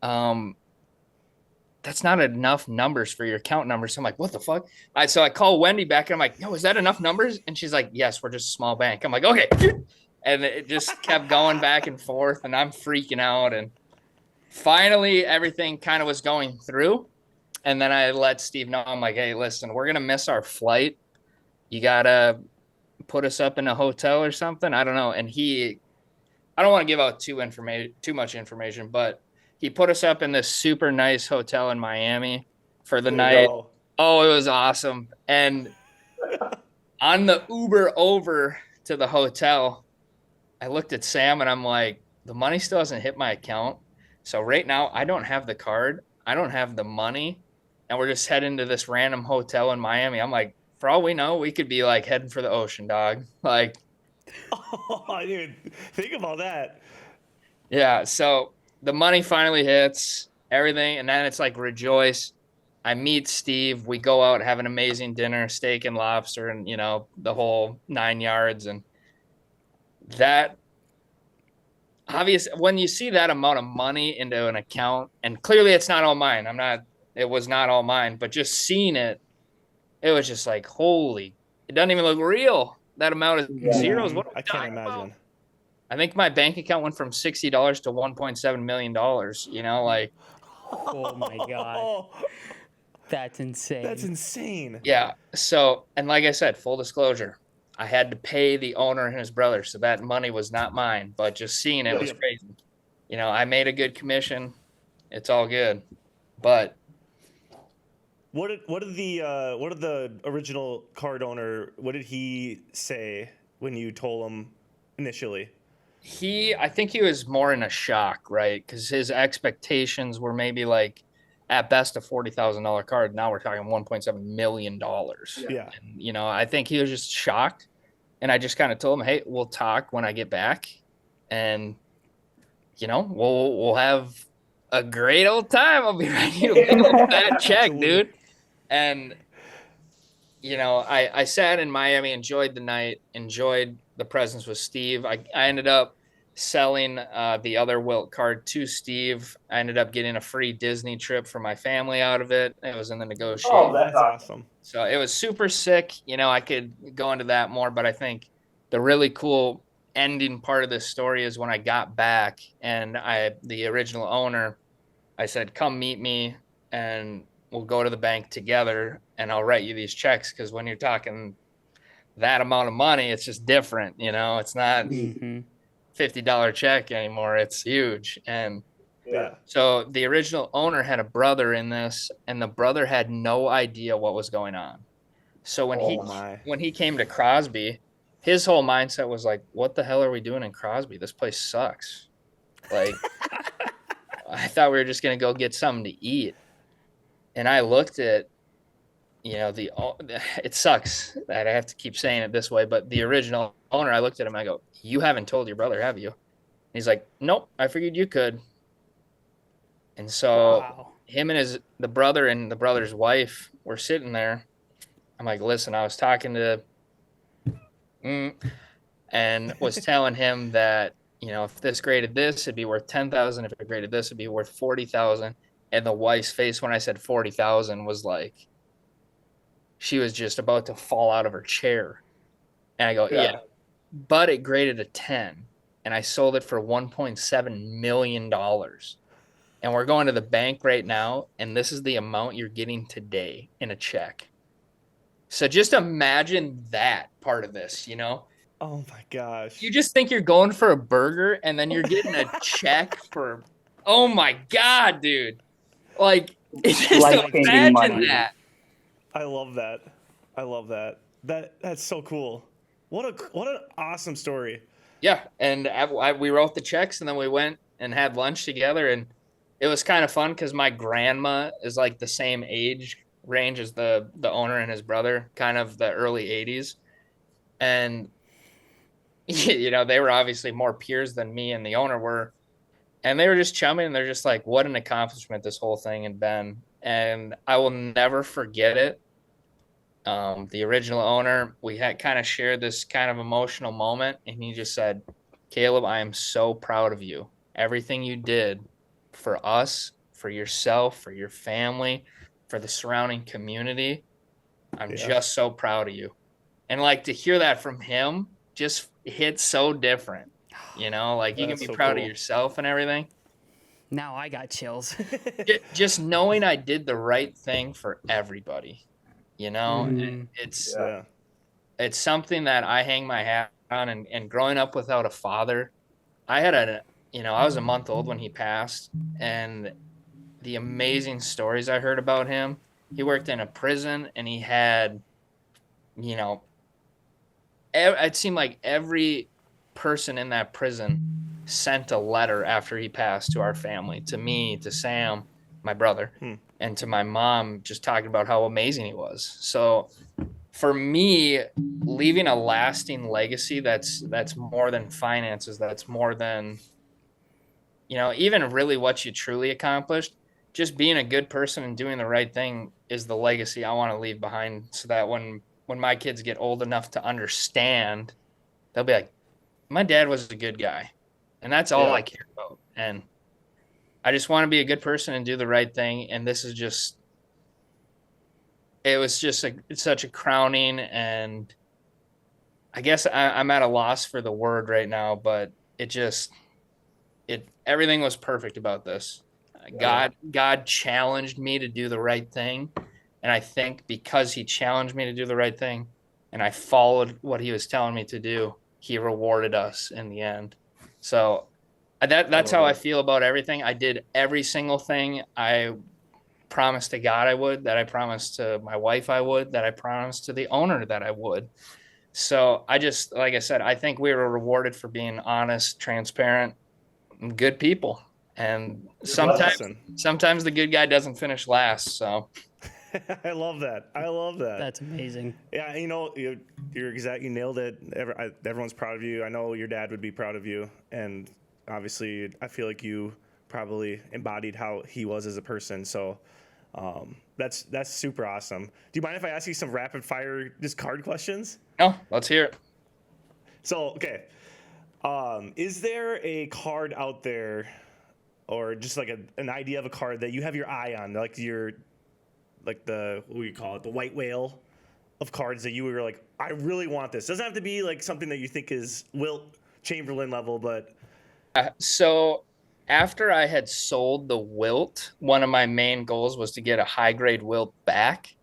Speaker 3: that's not enough numbers for your account numbers. So I'm like, what the fuck? So I call Wendy back, and I'm like, no, is that enough numbers? And she's like, yes, we're just a small bank. I'm like, okay. And it just kept going back and forth, and I'm freaking out. And finally, everything kind of was going through. And then I let Steve know. I'm like, hey, listen, we're going to miss our flight. You got to put us up in a hotel or something. I don't know. And I don't want to give out too much information, but he put us up in this super nice hotel in Miami for the night. Oh, it was awesome. And on the Uber over to the hotel, I looked at Sam and I'm like, the money still hasn't hit my account. So right now I don't have the card. I don't have the money. And we're just heading to this random hotel in Miami. I'm like, for all we know, we could be like heading for the ocean, dog. Like,
Speaker 1: oh, dude, think about that.
Speaker 3: Yeah. So the money finally hits, everything. And then it's like rejoice. I meet Steve. We go out, have an amazing dinner, steak and lobster, and, the whole 9 yards. And that obvious when you see that amount of money into an account, and clearly it's not all mine. It was not all mine, but just seeing it, it was just like, holy, it doesn't even look real. That amount of zeros. What are we
Speaker 1: I can't
Speaker 3: talking about?
Speaker 1: imagine.
Speaker 3: I think my bank account went from $60 to $1.7 million. Like,
Speaker 2: Oh my god, that's insane.
Speaker 1: That's insane.
Speaker 3: yeah. So, and like I said, full disclosure, I had to pay the owner and his brother, so that money was not mine. But just seeing it was crazy. I made a good commission. It's all good. But
Speaker 1: what did the original card owner, what did he say when you told him initially?
Speaker 3: I think he was more in a shock, right? Because his expectations were maybe like at best a $40,000 card. Now we're talking $1.7 million.
Speaker 1: Yeah.
Speaker 3: And, I think he was just shocked. And I just kind of told him, hey, we'll talk when I get back. And, we'll have a great old time. I'll be ready to pick up that check, dude. And, I sat in Miami, enjoyed the night, enjoyed the presence with Steve. I ended up selling the other Wilt card to Steve. I ended up getting a free Disney trip for my family out of it. It was in the negotiation.
Speaker 1: Oh, that's awesome.
Speaker 3: So it was super sick. I could go into that more, but I think the really cool ending part of this story is when I got back and the original owner, I said, come meet me and we'll go to the bank together and I'll write you these checks. Because when you're talking that amount of money, it's just different. It's not $50 check anymore. It's huge. And so the original owner had a brother in this, and the brother had no idea what was going on. So when he came to Crosby, his whole mindset was like, what the hell are we doing in Crosby? This place sucks. Like, I thought we were just going to go get something to eat. And I looked at, it sucks that I have to keep saying it this way, but the original owner, I looked at him, I go, you haven't told your brother, have you? And he's like, nope, I figured you could. And so him and the brother and the brother's wife were sitting there. I'm like, listen, I was talking to and was telling him that, if this graded this, it'd be worth 10,000. If it graded this, it'd be worth 40,000. And the wife's face when I said 40,000 was like, she was just about to fall out of her chair. And I go, yeah, but it graded a 10 and I sold it for $1.7 million. And we're going to the bank right now. And this is the amount you're getting today in a check. So just imagine that part of this,
Speaker 1: Oh my gosh.
Speaker 3: You just think you're going for a burger and then you're getting a check for, oh my God, dude. Like, just imagine
Speaker 4: money.
Speaker 3: that.
Speaker 1: I love that. That's so cool. What an awesome story.
Speaker 3: Yeah, and we wrote the checks and then we went and had lunch together, and it was kind of fun because my grandma is like the same age range as the owner and his brother, kind of the early 80s. And, they were obviously more peers than me and the owner were. And they were just chumming, and they're just like, what an accomplishment this whole thing had been. And I will never forget it. The original owner, we had kind of shared this kind of emotional moment, and he just said, Caleb, I am so proud of you. Everything you did for us, for yourself, for your family, for the surrounding community. I'm just so proud of you. And like to hear that from him just hits so different. Like you can be proud of yourself and everything.
Speaker 2: Now I got chills.
Speaker 3: Just knowing I did the right thing for everybody, it's something that I hang my hat on. And growing up without a father, I was a month old when he passed, and the amazing stories I heard about him. He worked in a prison, and he had, it seemed like every person in that prison sent a letter after he passed to our family, to me, to Sam, my brother, and to my mom, just talking about how amazing he was. So for me, leaving a lasting legacy that's more than finances, that's more than, even really what you truly accomplished, just being a good person and doing the right thing is the legacy I want to leave behind, so that when my kids get old enough to understand, they'll be like, my dad was a good guy. And that's all
Speaker 1: Yeah.
Speaker 3: I care about. And I just want to be a good person and do the right thing. And this is just, it was just it's such a crowning. And I guess I'm at a loss for the word right now, but everything was perfect about this. God challenged me to do the right thing. And I think because he challenged me to do the right thing and I followed what he was telling me to do, he rewarded us in the end. So that's how I feel about everything. I did every single thing I promised to God I would, that I promised to my wife I would, that I promised to the owner that I would. So I just, like I said, I think we were rewarded for being honest, transparent, and good people. And sometimes the good guy doesn't finish last. So
Speaker 1: I love that. I love that.
Speaker 2: That's amazing.
Speaker 1: Yeah, you're exact. You nailed it. Everyone's proud of you. I know your dad would be proud of you, and obviously, I feel like you probably embodied how he was as a person. So that's super awesome. Do you mind if I ask you some rapid fire just card questions?
Speaker 3: no, let's hear it.
Speaker 1: So okay, is there a card out there, or just like an idea of a card that you have your eye on, like the what do you call it, the white whale of cards that you were like, I really want this? Doesn't have to be like something that you think is Wilt Chamberlain level, but
Speaker 3: So after I had sold the Wilt, one of my main goals was to get a high grade Wilt back.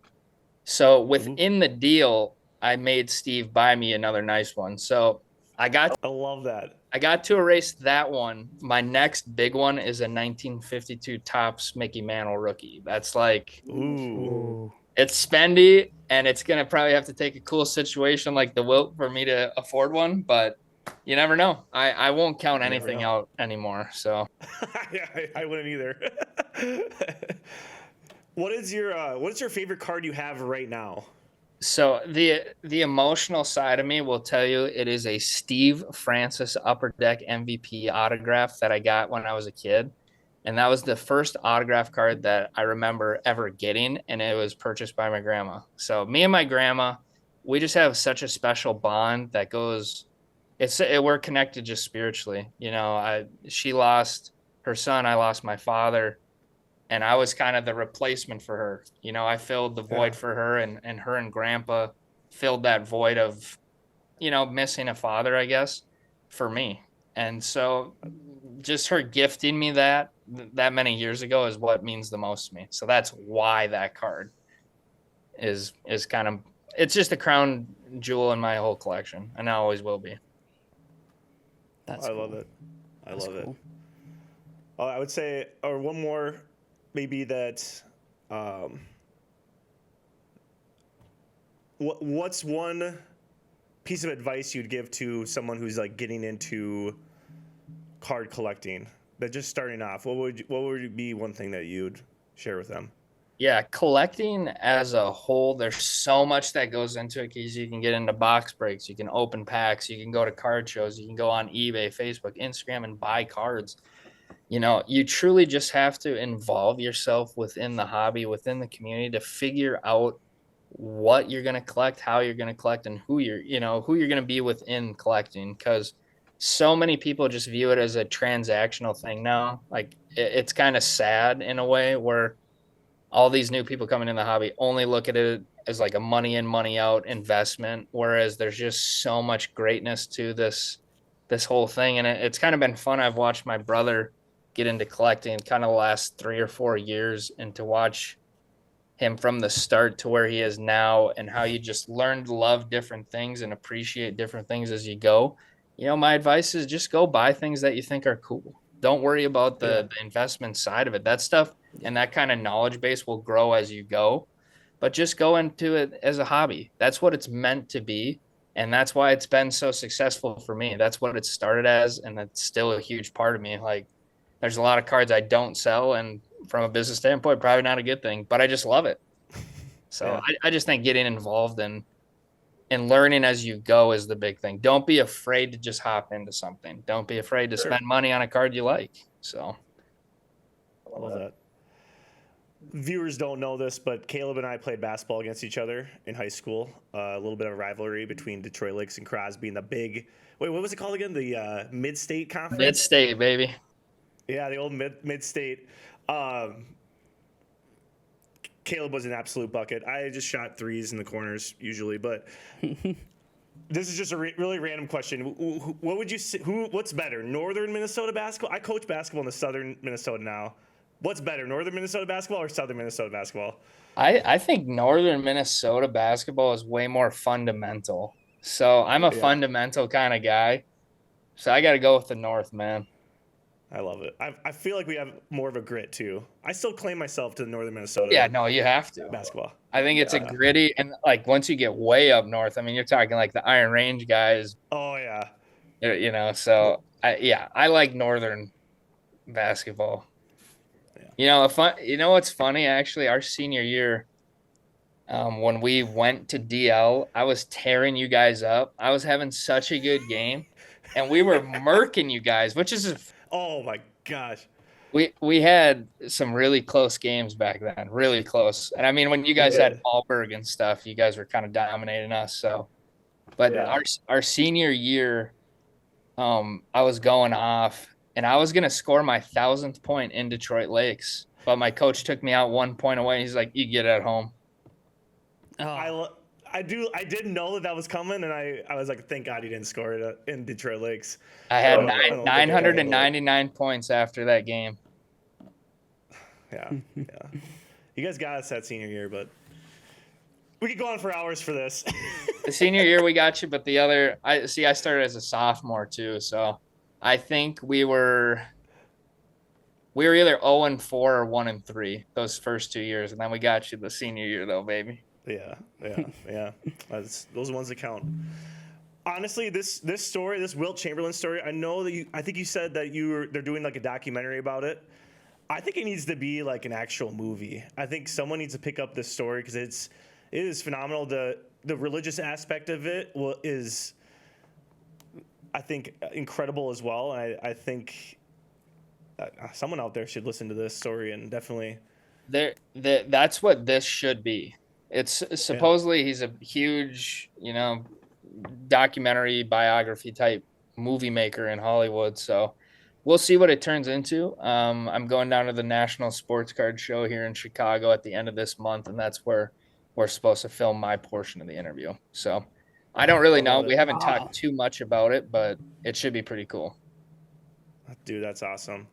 Speaker 3: So within the deal, I made Steve buy me another nice one. So I
Speaker 1: love that.
Speaker 3: got to erase that one. My next big one is a 1952 Topps Mickey Mantle rookie. That's like,
Speaker 1: Ooh.
Speaker 3: it's spendy, and it's gonna probably have to take a cool situation like the Wilt for me to afford one. But you never know. I won't count anything out anymore. So
Speaker 1: Yeah, I wouldn't either. What's your favorite card you have right now?
Speaker 3: So the emotional side of me will tell you it is a Steve Francis Upper Deck MVP autograph that I got when I was a kid. And that was the first autograph card that I remember ever getting, and it was purchased by my grandma. So me and my grandma, we just have such a special bond that goes, we're connected just spiritually. She lost her son, I lost my father, and I was kind of the replacement for her. I filled the void for her, and her and grandpa filled that void of, missing a father, I guess, for me. And so just her gifting me that many years ago is what means the most to me. So that's why that card is kind of, it's just a crown jewel in my whole collection, and I always will be.
Speaker 2: That's
Speaker 1: I love it. I love it. I would say, or one more, maybe that. What's one piece of advice you'd give to someone who's like getting into card collecting, that just starting off? What would be one thing that you'd share with them?
Speaker 3: Yeah, collecting as a whole, there's so much that goes into it, because you can get into box breaks, you can open packs, you can go to card shows, you can go on eBay, Facebook, Instagram, and buy cards. You truly just have to involve yourself within the hobby, within the community, to figure out what you're going to collect, how you're going to collect, and who you're going to be within collecting. Because so many people just view it as a transactional thing now. Like, it's kind of sad in a way, where all these new people coming in the hobby only look at it as like a money in, money out investment, whereas there's just so much greatness to this whole thing. And it's kind of been fun. I've watched my brother get into collecting kind of the last 3 or 4 years, and to watch him from the start to where he is now, and how you just learn to love different things and appreciate different things as you go. My advice is just go buy things that you think are cool. Don't worry about the investment side of it. That stuff and that kind of knowledge base will grow as you go, but just go into it as a hobby. That's what it's meant to be. And that's why it's been so successful for me. That's what it started as. And that's still a huge part of me. Like, there's a lot of cards I don't sell, and from a business standpoint, probably not a good thing, but I just love it. So I just think getting involved and learning as you go is the big thing. Don't be afraid to just hop into something. Don't be afraid to spend money on a card you like. So
Speaker 1: I love that. viewers don't know this, but Caleb and I played basketball against each other in high school. A little bit of a rivalry between Detroit Lynx and Crosby in the big. Wait, what was it called again? The Mid-State Conference.
Speaker 3: Mid-State, baby.
Speaker 1: Yeah, the old Mid-State. Caleb was an absolute bucket. I just shot threes in the corners usually, but this is just a really random question. What would you say? What's better, Northern Minnesota basketball? I coach basketball in the Southern Minnesota now. What's better, Northern Minnesota basketball or Southern Minnesota basketball?
Speaker 3: I think Northern Minnesota basketball is way more fundamental. So I'm a fundamental kind of guy. So I got to go with the North, man.
Speaker 1: I love it. I feel like we have more of a grit too. I still claim myself to the Northern Minnesota.
Speaker 3: Yeah, no, you have to.
Speaker 1: Basketball.
Speaker 3: I think it's a gritty, and like once you get way up north, I mean, you're talking like the Iron Range guys.
Speaker 1: Oh yeah.
Speaker 3: You know, so I like Northern basketball. Yeah. You know what's funny? Actually, our senior year, when we went to DL, I was tearing you guys up. I was having such a good game, and we were murking you guys, which is
Speaker 1: oh my gosh.
Speaker 3: We had some really close games back then, really close. And I mean, when you guys had Allberg and stuff, you guys were kind of dominating us. So, but our senior year, I was going off, and I was gonna score my 1,000th point in Detroit Lakes, but my coach took me out 1 point away. He's like, "You get it at home."
Speaker 1: Oh. I did know that was coming, and I was like, thank God he didn't score it in Detroit Lakes.
Speaker 3: I had 999 points after that game.
Speaker 1: Yeah. You guys got us that senior year, but we could go on for hours for this.
Speaker 3: The senior year we got you, but I started as a sophomore too, so I think we were either 0-4 or 1-3 those first 2 years, and then we got you the senior year though, baby.
Speaker 1: Yeah. Those ones that count. Honestly, this story, this Wilt Chamberlain story, I think you said that they're doing like a documentary about it. I think it needs to be like an actual movie. I think someone needs to pick up this story because it is phenomenal. The religious aspect of it is, I think, incredible as well. And I think someone out there should listen to this story and definitely.
Speaker 3: That's what this should be. It's supposedly he's a huge, documentary biography type movie maker in Hollywood. So we'll see what it turns into. I'm going down to the National Sports Card Show here in Chicago at the end of this month, and that's where we're supposed to film my portion of the interview. So I don't really know. We haven't talked too much about it, but it should be pretty cool.
Speaker 1: Dude, that's awesome.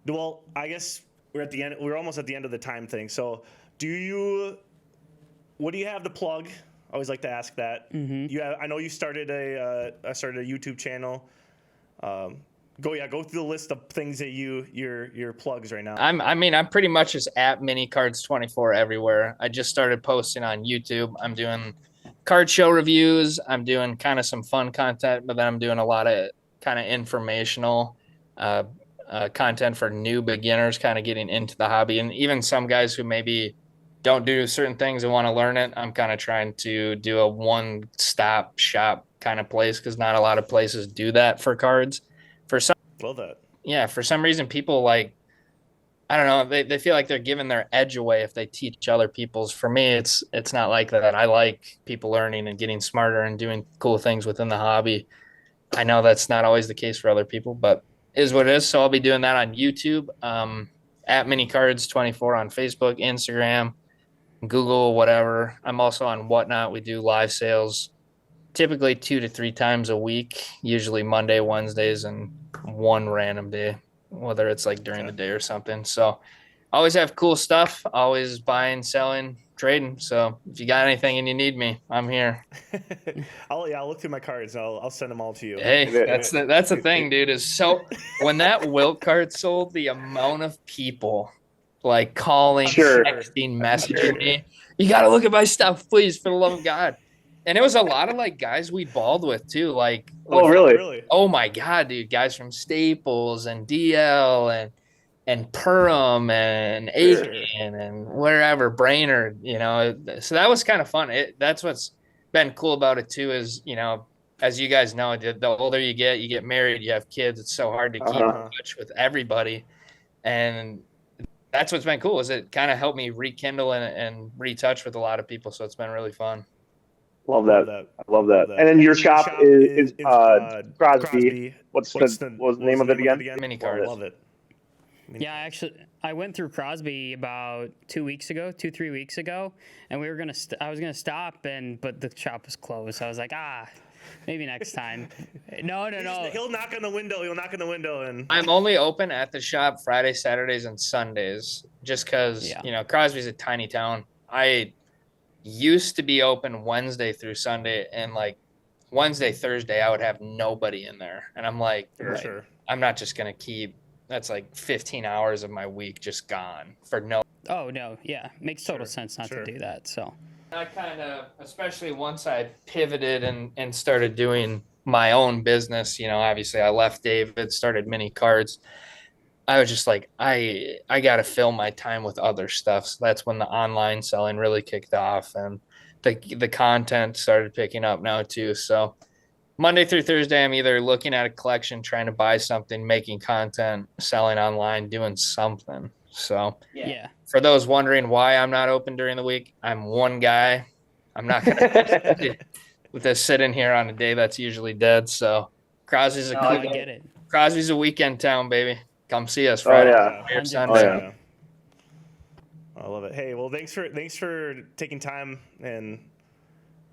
Speaker 1: Well, I guess we're at the end. We're almost at the end of the time thing. So what do you have to plug? I always like to ask that. Mm-hmm. I know you started a YouTube channel. Go through the list of things that your plugs right now.
Speaker 3: I'm pretty much just at minicards24 everywhere. I just started posting on YouTube. I'm doing card show reviews. I'm doing kind of some fun content, but then I'm doing a lot of kind of informational content for new beginners, kind of getting into the hobby, and even some guys who maybe don't do certain things and want to learn it. I'm kind of trying to do a one-stop shop kind of place because not a lot of places do that for cards.
Speaker 1: Love that.
Speaker 3: Yeah, for some reason people I don't know, they feel like they're giving their edge away if they teach other people's. For me, it's not like that. I like people learning and getting smarter and doing cool things within the hobby. I know that's not always the case for other people, but it is what it is. So I'll be doing that on YouTube, at minicards24 on Facebook, Instagram, Google, whatever. I'm also on Whatnot. We do live sales typically 2 to 3 times a week, usually Monday, Wednesdays, and one random day, whether it's like during the day or something. So always have cool stuff, always buying, selling, trading. So if you got anything and you need me, I'm here.
Speaker 1: I'll look through my cards. I'll send them all to you.
Speaker 3: Hey, that's the thing, dude, is so when that Wilt card sold, the amount of people like calling, texting, messaging me, you got to look at my stuff, please, for the love of God. And it was a lot of like guys we balled with too. Like,
Speaker 1: really?
Speaker 3: Oh my God, dude, guys from Staples and DL and Perham and Aiken and wherever, Brainerd, so that was kind of fun. That's what's been cool about it too, is, as you guys know, the older you get married, you have kids. It's so hard to keep in touch with everybody. And that's what's been cool is it kind of helped me rekindle and retouch with a lot of people. So it's been really fun.
Speaker 4: Love that. I love that. And then your shop is Crosby. What was the name of it again?
Speaker 3: Mini cards.
Speaker 1: Love it.
Speaker 2: Yeah, I went through Crosby about 3 weeks ago, and we were I was gonna stop, but the shop was closed. So I was like, maybe next time. No.
Speaker 1: He'll knock on the window, and
Speaker 3: I'm only open at the shop Friday, Saturdays, and Sundays, just because Crosby's a tiny town. I used to be open Wednesday through Sunday, and like Wednesday, Thursday, I would have nobody in there, and I'm like,
Speaker 1: sure.
Speaker 3: I'm not just gonna keep. That's like 15 hours of my week just gone for no.
Speaker 2: Oh no, yeah, makes total sense not to do that. So
Speaker 3: I kind of, especially once I pivoted and started doing my own business, obviously I left David, started mini cards. I was just like, I got to fill my time with other stuff. So that's when the online selling really kicked off, and the content started picking up now too. So Monday through Thursday, I'm either looking at a collection, trying to buy something, making content, selling online, doing something. So
Speaker 2: yeah.
Speaker 3: For those wondering why I'm not open during the week, I'm one guy. I'm not going to with this sitting here on a day that's usually dead. So Crosby's Crosby's a weekend town, baby. Come see us Friday.
Speaker 1: Yeah. I love it. Hey, well, thanks for taking time and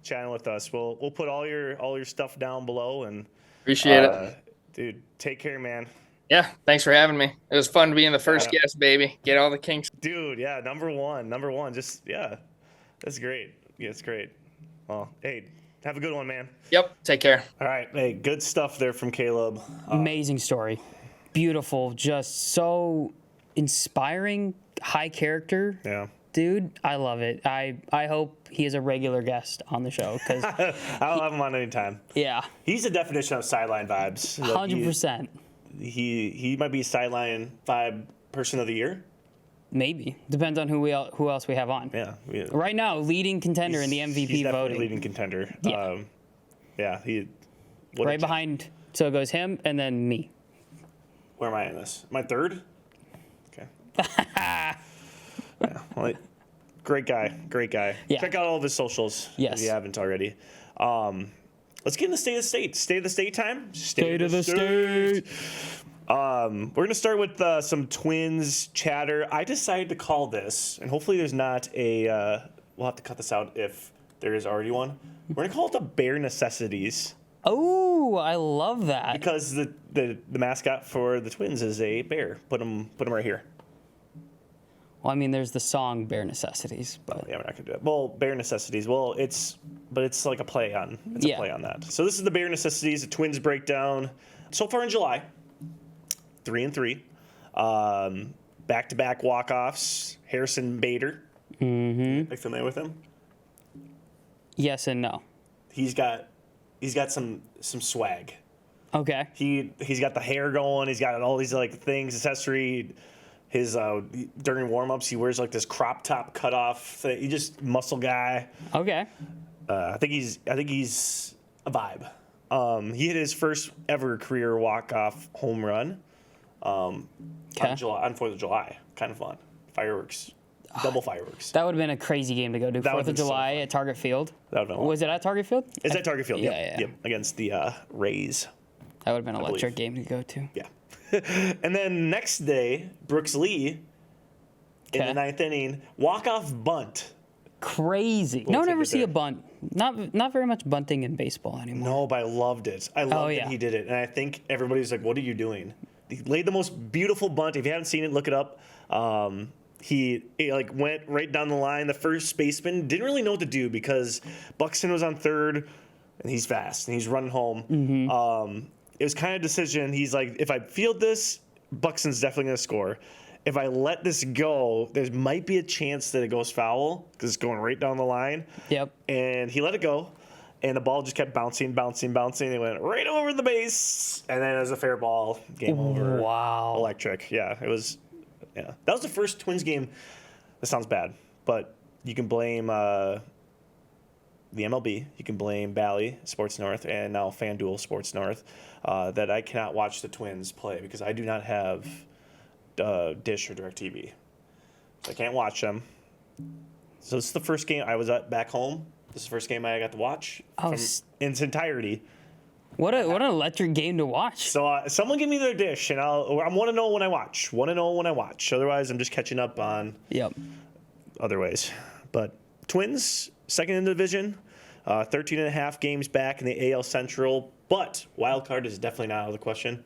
Speaker 1: chatting with us. We'll put all your stuff down below, and
Speaker 3: appreciate it,
Speaker 1: dude. Take care, man.
Speaker 3: Yeah, thanks for having me. It was fun to be in the first guest, baby. Get all the kinks,
Speaker 1: dude. Yeah, number one. Just that's great. Yeah, it's great. Well, hey, have a good one, man.
Speaker 3: Yep, take care.
Speaker 1: All right, hey, good stuff there from Caleb.
Speaker 2: Amazing story, beautiful, just so inspiring, high character.
Speaker 1: Yeah.
Speaker 2: Dude, I love it. I hope he is a regular guest on the show because
Speaker 1: I'll have him on anytime.
Speaker 2: Yeah,
Speaker 1: he's the definition of sideline vibes.
Speaker 2: 100%.
Speaker 1: He might be sideline vibe person of the year.
Speaker 2: Maybe depends on who else we have on.
Speaker 1: Yeah.
Speaker 2: Right now, leading contender in the MVP
Speaker 1: he's
Speaker 2: voting.
Speaker 1: Leading contender.
Speaker 2: Yeah.
Speaker 1: He.
Speaker 2: Right behind. So it goes him and then me.
Speaker 1: Where am I in this? Am I third? Okay. Yeah, well, great guy.
Speaker 2: Yeah.
Speaker 1: Check out all of his socials if you haven't already. Let's get into State of the State. State of the State time?
Speaker 2: State of the State.
Speaker 1: We're going to start with some Twins chatter. I decided to call this, and hopefully there's not we'll have to cut this out if there is already one. We're going to call it the Bare Necessities.
Speaker 2: Oh, I love that.
Speaker 1: Because the mascot for the Twins is a bear. Put him right here.
Speaker 2: Well, I mean, there's the song "Bare Necessities," but
Speaker 1: yeah, we're not gonna do it. Well, Bare Necessities. Well, it's like a play on. It's a play on that. So this is the Bare Necessities. The Twins breakdown. So far in July, 3-3, back-to-back walk-offs. Harrison Bader. Mm-hmm. Are you familiar with him?
Speaker 2: Yes and no.
Speaker 1: He's got some swag.
Speaker 2: Okay.
Speaker 1: He's got the hair going. He's got all these like things, accessory. His during warm-ups, he wears like this crop top cutoff thing. He just muscle guy.
Speaker 2: Okay.
Speaker 1: I think he's a vibe. He hit his first ever career walk-off home run on 4th of July. Kind of fun. Fireworks. Double fireworks.
Speaker 2: That would have been a crazy game to go to. 4th of July at Target Field.
Speaker 1: That would have been
Speaker 2: Was it at Target Field?
Speaker 1: It's at Target Field,
Speaker 2: yeah.
Speaker 1: Yep. Against the Rays.
Speaker 2: That would have been an electric game to go to.
Speaker 1: Yeah. And then next day, Brooks Lee in the 9th inning, walk-off bunt.
Speaker 2: Crazy. No one ever see a bunt. Not very much bunting in baseball anymore.
Speaker 1: No, but I loved it. I loved that he did it. And I think everybody was like, what are you doing? He laid the most beautiful bunt. If you haven't seen it, look it up. He like went right down the line. The first baseman didn't really know what to do because Buxton was on third, and he's fast, and he's running home. Mm-hmm. It was kind of a decision. He's like, if I field this, Buxton's definitely going to score. If I let this go, there might be a chance that it goes foul because it's going right down the line.
Speaker 2: Yep.
Speaker 1: And he let it go, and the ball just kept bouncing. It went right over the base, and then it was a fair ball. Game over.
Speaker 2: Wow.
Speaker 1: Electric. Yeah, it was. Yeah, that was the first Twins game. That sounds bad, but you can blame the MLB. You can blame Bally Sports North and now FanDuel Sports North that I cannot watch the Twins play because I do not have Dish or DirecTV. so I can't watch them. So this is the first game I was at back home. This is the first game I got to watch in its entirety.
Speaker 2: What an electric game to watch.
Speaker 1: So someone give me their dish, and I want to know when I watch. Want to know when I watch. Otherwise, I'm just catching up on other ways. But Twins, second in the division, 13.5 games back in the AL Central. But wild card is definitely not out of the question.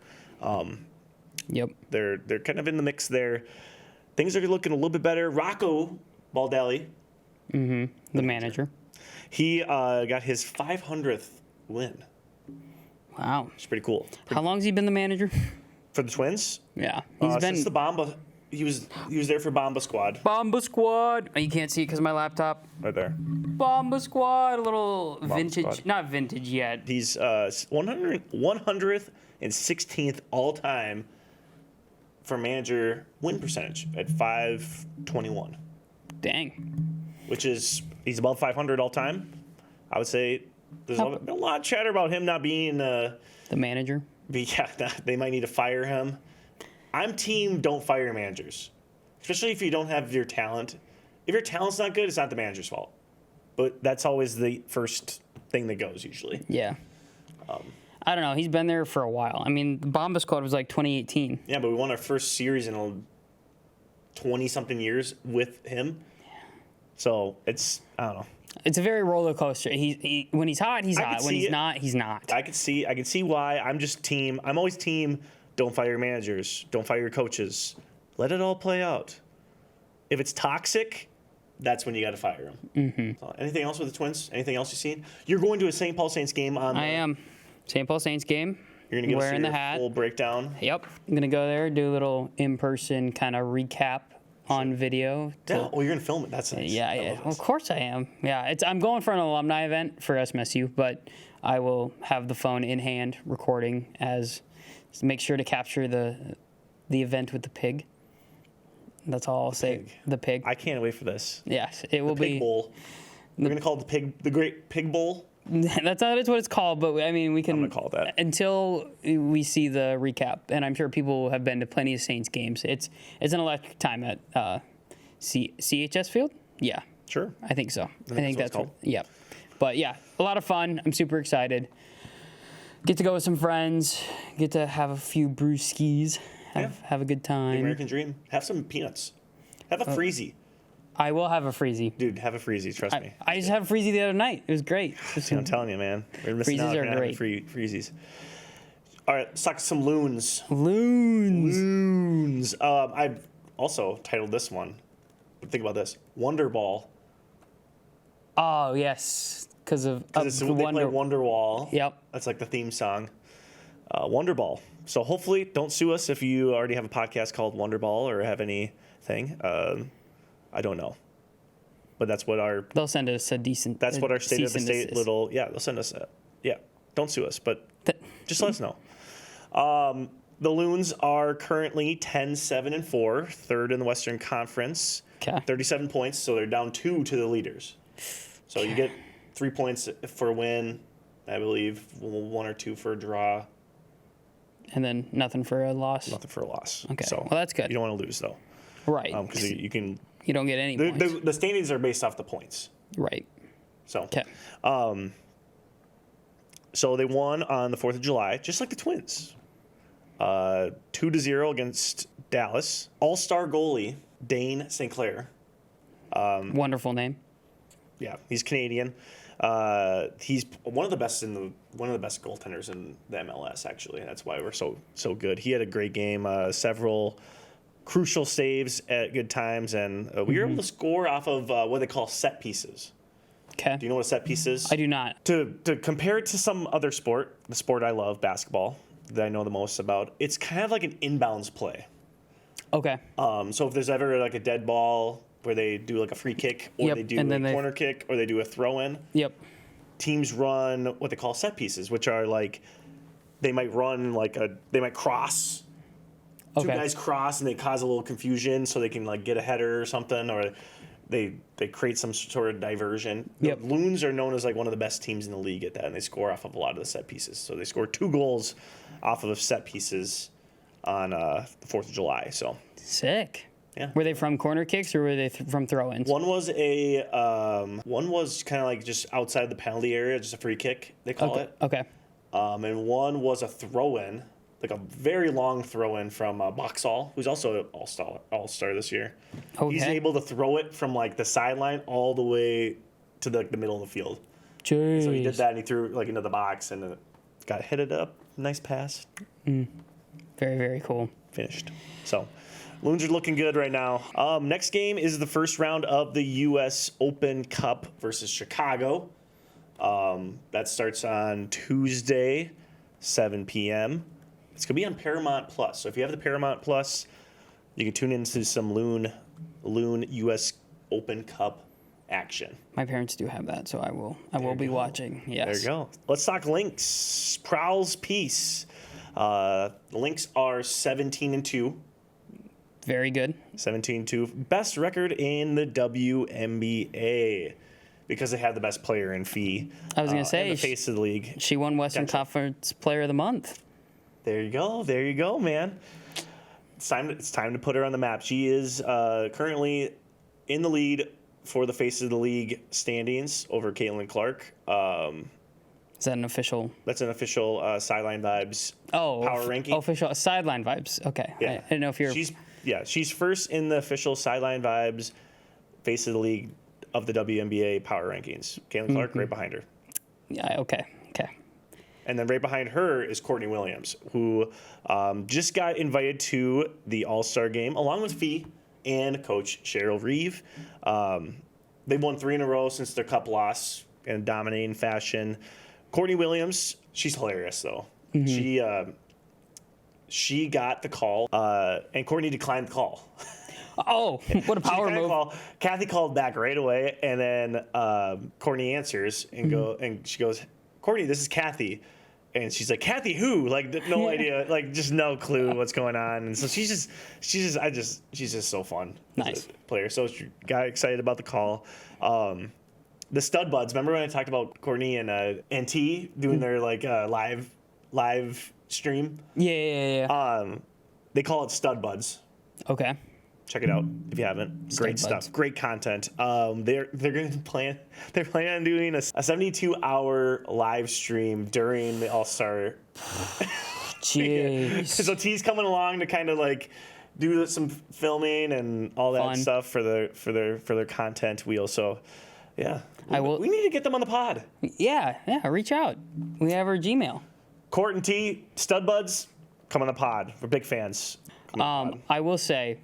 Speaker 1: They're kind of in the mix there. Things are looking a little bit better. Rocco Baldelli,
Speaker 2: the manager,
Speaker 1: he got his 500th win.
Speaker 2: Wow,
Speaker 1: it's pretty cool.
Speaker 2: How long's he been the manager
Speaker 1: for the Twins?
Speaker 2: Yeah,
Speaker 1: he's been since the Bomba. He was there for Bomba Squad.
Speaker 2: Bomba Squad. Oh, you can't see it because of my laptop.
Speaker 1: Right there.
Speaker 2: Bomba Squad, a little
Speaker 1: Bomba
Speaker 2: vintage,
Speaker 1: Squad.
Speaker 2: Not vintage yet.
Speaker 1: He's 100th all time for manager win percentage at 521.
Speaker 2: Dang.
Speaker 1: Which is he's above 500 all time. I would say there's a lot of chatter about him not being
Speaker 2: the manager.
Speaker 1: Yeah, they might need to fire him. I'm team don't fire managers, especially if you don't have your talent. If your talent's not good, it's not the manager's fault. But that's always the first thing that goes usually.
Speaker 2: Yeah. I don't know. He's been there for a while. I mean, the Bomba Squad was like 2018.
Speaker 1: Yeah, but we won our first series in 20-something years with him. So it's, I don't know.
Speaker 2: It's a very roller coaster. He when he's hot, he's hot. When he's not, he's not.
Speaker 1: I can see why. I'm always team don't fire your managers. Don't fire your coaches. Let it all play out. If it's toxic, that's when you got to fire them.
Speaker 2: Mm-hmm.
Speaker 1: Anything else with the Twins? Anything else you've seen? You're going to a St. Paul Saints game on.
Speaker 2: I am. St. Paul Saints game.
Speaker 1: You're going to
Speaker 2: wearing
Speaker 1: see
Speaker 2: the hat.
Speaker 1: Full breakdown.
Speaker 2: Yep. I'm going to go there, do a little in-person kind of recap on video.
Speaker 1: Yeah, well, you're going to film it. That's nice.
Speaker 2: Yeah. Well, of course I am. Yeah, I'm going for an alumni event for SMSU, but I will have the phone in hand recording make sure to capture the event with the pig. That's all I'll say. The pig.
Speaker 1: I can't wait for this.
Speaker 2: Yes, it will be.
Speaker 1: Pig Bowl. We're going to call it the Great Pig Bowl.
Speaker 2: That's not what it's called, but I mean, we can.
Speaker 1: I'm going to call it that.
Speaker 2: Until we see the recap, and I'm sure people have been to plenty of Saints games. It's an electric time at CHS Field? Yeah.
Speaker 1: Sure.
Speaker 2: I think so. I think that's
Speaker 1: called.
Speaker 2: Yeah. But yeah, a lot of fun. I'm super excited. Get to go with some friends. Get to have a few brewskis. Have a good time.
Speaker 1: The American dream. Have some peanuts. Have a freezy.
Speaker 2: I will have a freezy.
Speaker 1: Dude, have a freezy. Trust me.
Speaker 2: I just had a freezy the other night. It was great.
Speaker 1: I'm telling you, man. We're missing
Speaker 2: Freezes
Speaker 1: out.
Speaker 2: are great.
Speaker 1: Freezies. All right, let's talk some Loons.
Speaker 2: Loons.
Speaker 1: I've also titled this one. Think about this. Wonder Ball.
Speaker 2: Oh, yes. Because they play
Speaker 1: Wonderwall.
Speaker 2: Yep.
Speaker 1: That's like the theme song. Wonder Ball. So hopefully, don't sue us if you already have a podcast called Wonder Ball or have anything. I don't know. But that's what
Speaker 2: they'll send us a decent.
Speaker 1: That's what our state of the state little. Yeah, they'll send us a. Yeah, don't sue us, but just let us know. The Loons are currently 10-7-4, third in the Western Conference.
Speaker 2: Okay.
Speaker 1: 37 points, so they're down 2 to the leaders. So you get 3 points for a win, I believe, 1 or 2 for a draw.
Speaker 2: And then nothing for a loss?
Speaker 1: Nothing for a loss.
Speaker 2: Okay,
Speaker 1: so
Speaker 2: well, that's good.
Speaker 1: You don't want to lose, though.
Speaker 2: Right.
Speaker 1: Because you can...
Speaker 2: You don't get any points.
Speaker 1: The standings are based off the points.
Speaker 2: Right.
Speaker 1: So,
Speaker 2: okay.
Speaker 1: So they won on the 4th of July, just like the Twins. 2-0 against Dallas. All-star goalie, Dane St. Clair.
Speaker 2: Wonderful name.
Speaker 1: Yeah, he's Canadian. He's one of the best goaltenders in the MLS. Actually, that's why we're so good. He had a great game. Several crucial saves at good times, and we were able to score off of what they call set pieces.
Speaker 2: Okay.
Speaker 1: Do you know what a set piece is?
Speaker 2: I do not.
Speaker 1: To compare it to some other sport, the sport I love, basketball, that I know the most about, it's kind of like an inbounds play.
Speaker 2: Okay.
Speaker 1: So if there's ever like a dead ball where they do like a free kick, or they do a corner kick, or they do a throw-in, teams run what they call set pieces, which are like they might cross. Two guys cross and they cause a little confusion so they can like get a header or something, or they create some sort of diversion. The Loons are known as like one of the best teams in the league at that, and they score off of a lot of the set pieces. So they scored 2 goals off of set pieces on the 4th of July. So
Speaker 2: sick.
Speaker 1: Yeah.
Speaker 2: Were they from corner kicks or were they from throw-ins?
Speaker 1: One was kind of like just outside the penalty area, just a free kick, they call it.
Speaker 2: Okay.
Speaker 1: And one was a throw-in, like a very long throw-in from Boxall, who's also an all-star this year.
Speaker 2: Okay.
Speaker 1: He's able to throw it from like the sideline all the way to the middle of the field.
Speaker 2: Jeez.
Speaker 1: So he did that and he threw like into the box and got hit it up. Nice pass.
Speaker 2: Very, very cool.
Speaker 1: Finished. So Loons are looking good right now. Next game is the first round of the U.S. Open Cup versus Chicago. That starts on Tuesday, 7 p.m. It's going to be on Paramount Plus. So if you have the Paramount Plus, you can tune into some Loon U.S. Open Cup action.
Speaker 2: My parents do have that, so I will be watching. Yes.
Speaker 1: There you go. Let's talk Lynx. Prowl's piece. The Lynx are 17-2.
Speaker 2: Very good.
Speaker 1: 17-2. Best record in the WNBA because they have the best player in Fee.
Speaker 2: I was going to say,
Speaker 1: in the face of the league.
Speaker 2: She won Western Conference Player of the Month.
Speaker 1: There you go. There you go, man. It's time to put her on the map. She is currently in the lead for the face of the league standings over Caitlin Clark.
Speaker 2: Is that an official?
Speaker 1: That's an official Sideline Vibes power ranking.
Speaker 2: Official Sideline Vibes. Okay.
Speaker 1: Yeah.
Speaker 2: I didn't know if you're.
Speaker 1: She's first in the official Sideline Vibes face of the league of the WNBA power rankings. Caitlin Clark right behind her.
Speaker 2: Yeah. Okay.
Speaker 1: And then right behind her is Courtney Williams, who just got invited to the All-Star game along with Fee and Coach Cheryl Reeve. They've won 3 in a row since their cup loss in a dominating fashion. Courtney Williams, she's hilarious though. She got the call, and Courtney declined the call.
Speaker 2: Oh, what a power move!
Speaker 1: Kathy called back right away, and then Courtney answers and she goes, "Courtney, this is Kathy." And she's like, "Kathy who?" Like no idea, like just no clue what's going on. And so she's just so fun.
Speaker 2: Nice
Speaker 1: player. So she got excited about the call. The stud buds. Remember when I talked about Courtney and T doing their like live stream?
Speaker 2: Yeah.
Speaker 1: They call it stud buds.
Speaker 2: Okay.
Speaker 1: Check it out if you haven't. Great stuff. Great content. They're going to plan. They're planning on doing a 72-hour live stream during the All-Star.
Speaker 2: Jeez.
Speaker 1: So T's coming along to kind of like do some filming and all that stuff for their content wheel. So yeah, we need to get them on the pod.
Speaker 2: Yeah. Reach out. We have our Gmail.
Speaker 1: Court and T, stud buds, come on the pod. We're big fans.
Speaker 2: I will say,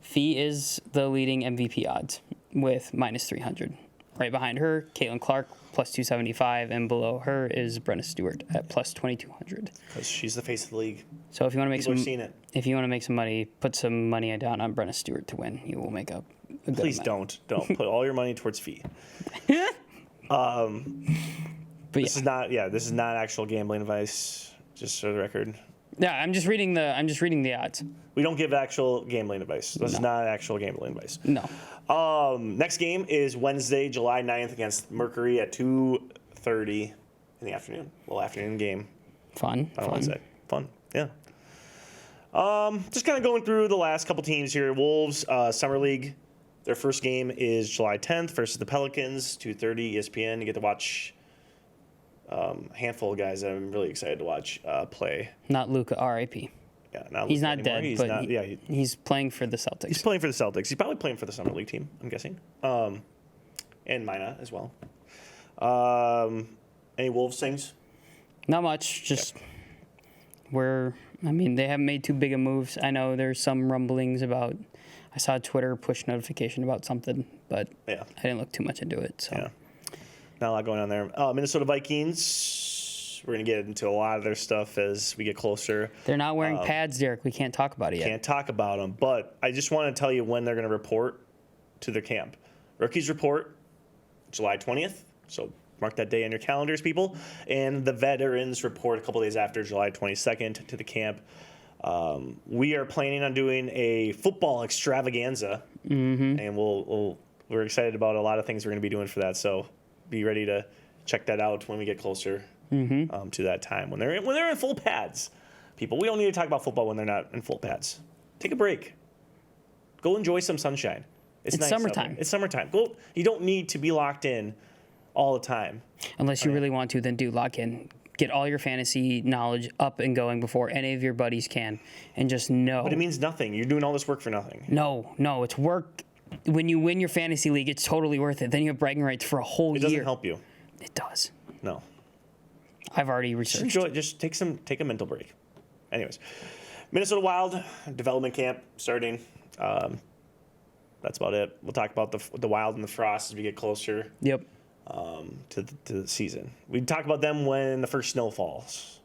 Speaker 2: Fee is the leading MVP odds with -300. Right behind her, Caitlin Clark +275, and below her is Brenna Stewart at +2200.
Speaker 1: Because she's the face of the league.
Speaker 2: So if you want to
Speaker 1: make
Speaker 2: if you want to make some money, put some money down on Brenna Stewart to win. You will make up a good
Speaker 1: Please
Speaker 2: amount.
Speaker 1: don't put all your money towards Fee.
Speaker 2: But
Speaker 1: this is not actual gambling advice. Just for the record.
Speaker 2: Yeah, I'm just reading the odds.
Speaker 1: We don't give actual gambling advice. This is not actual gambling advice.
Speaker 2: No.
Speaker 1: Next game is Wednesday, July 9th against Mercury at 2:30 in the afternoon. Little afternoon game.
Speaker 2: Fun.
Speaker 1: Wednesday. Fun. Yeah. Just kind of going through the last couple teams here. Wolves, Summer League. Their first game is July 10th versus the Pelicans, 2:30 ESPN. You get to watch a handful of guys that I'm really excited to watch play.
Speaker 2: Not Luka, R.I.P.
Speaker 1: Yeah,
Speaker 2: he's not
Speaker 1: anymore.
Speaker 2: dead, he's playing for the Celtics.
Speaker 1: He's playing for the Celtics. He's probably playing for the Summer League team, I'm guessing. And Mina as well. Any Wolves things?
Speaker 2: Not much. Just they haven't made too big of moves. I know there's some rumblings about. I saw a Twitter push notification about something, but I didn't look too much into it. So.
Speaker 1: Yeah. Not a lot going on there. Minnesota Vikings. We're going to get into a lot of their stuff as we get closer.
Speaker 2: They're not wearing pads, Derek. We can't talk about it yet.
Speaker 1: Can't talk about them. But I just want to tell you when they're going to report to their camp. Rookies report July 20th. So mark that day on your calendars, people. And the veterans report a couple days after, July 22nd, to the camp. We are planning on doing a football extravaganza. Mm-hmm. And we're excited about a lot of things we're going to be doing for that. So be ready to check that out when we get closer to that time. When they're in full pads, people. We don't need to talk about football when they're not in full pads. Take a break. Go enjoy some sunshine.
Speaker 2: It's
Speaker 1: nice
Speaker 2: summertime.
Speaker 1: It's summertime. Go. You don't need to be locked in all the time.
Speaker 2: Unless you really want to, then do lock in. Get all your fantasy knowledge up and going before any of your buddies can, and just know.
Speaker 1: But it means nothing. You're doing all this work for nothing.
Speaker 2: No, it's work. When you win your fantasy league, it's totally worth it. Then you have bragging rights for a whole year.
Speaker 1: It doesn't help you.
Speaker 2: It does.
Speaker 1: No.
Speaker 2: I've already researched.
Speaker 1: Just enjoy it. Just take a mental break. Anyways, Minnesota Wild development camp starting. That's about it. We'll talk about the Wild and the Frost as we get closer.
Speaker 2: Yep.
Speaker 1: To the season. We talk about them when the first snow falls.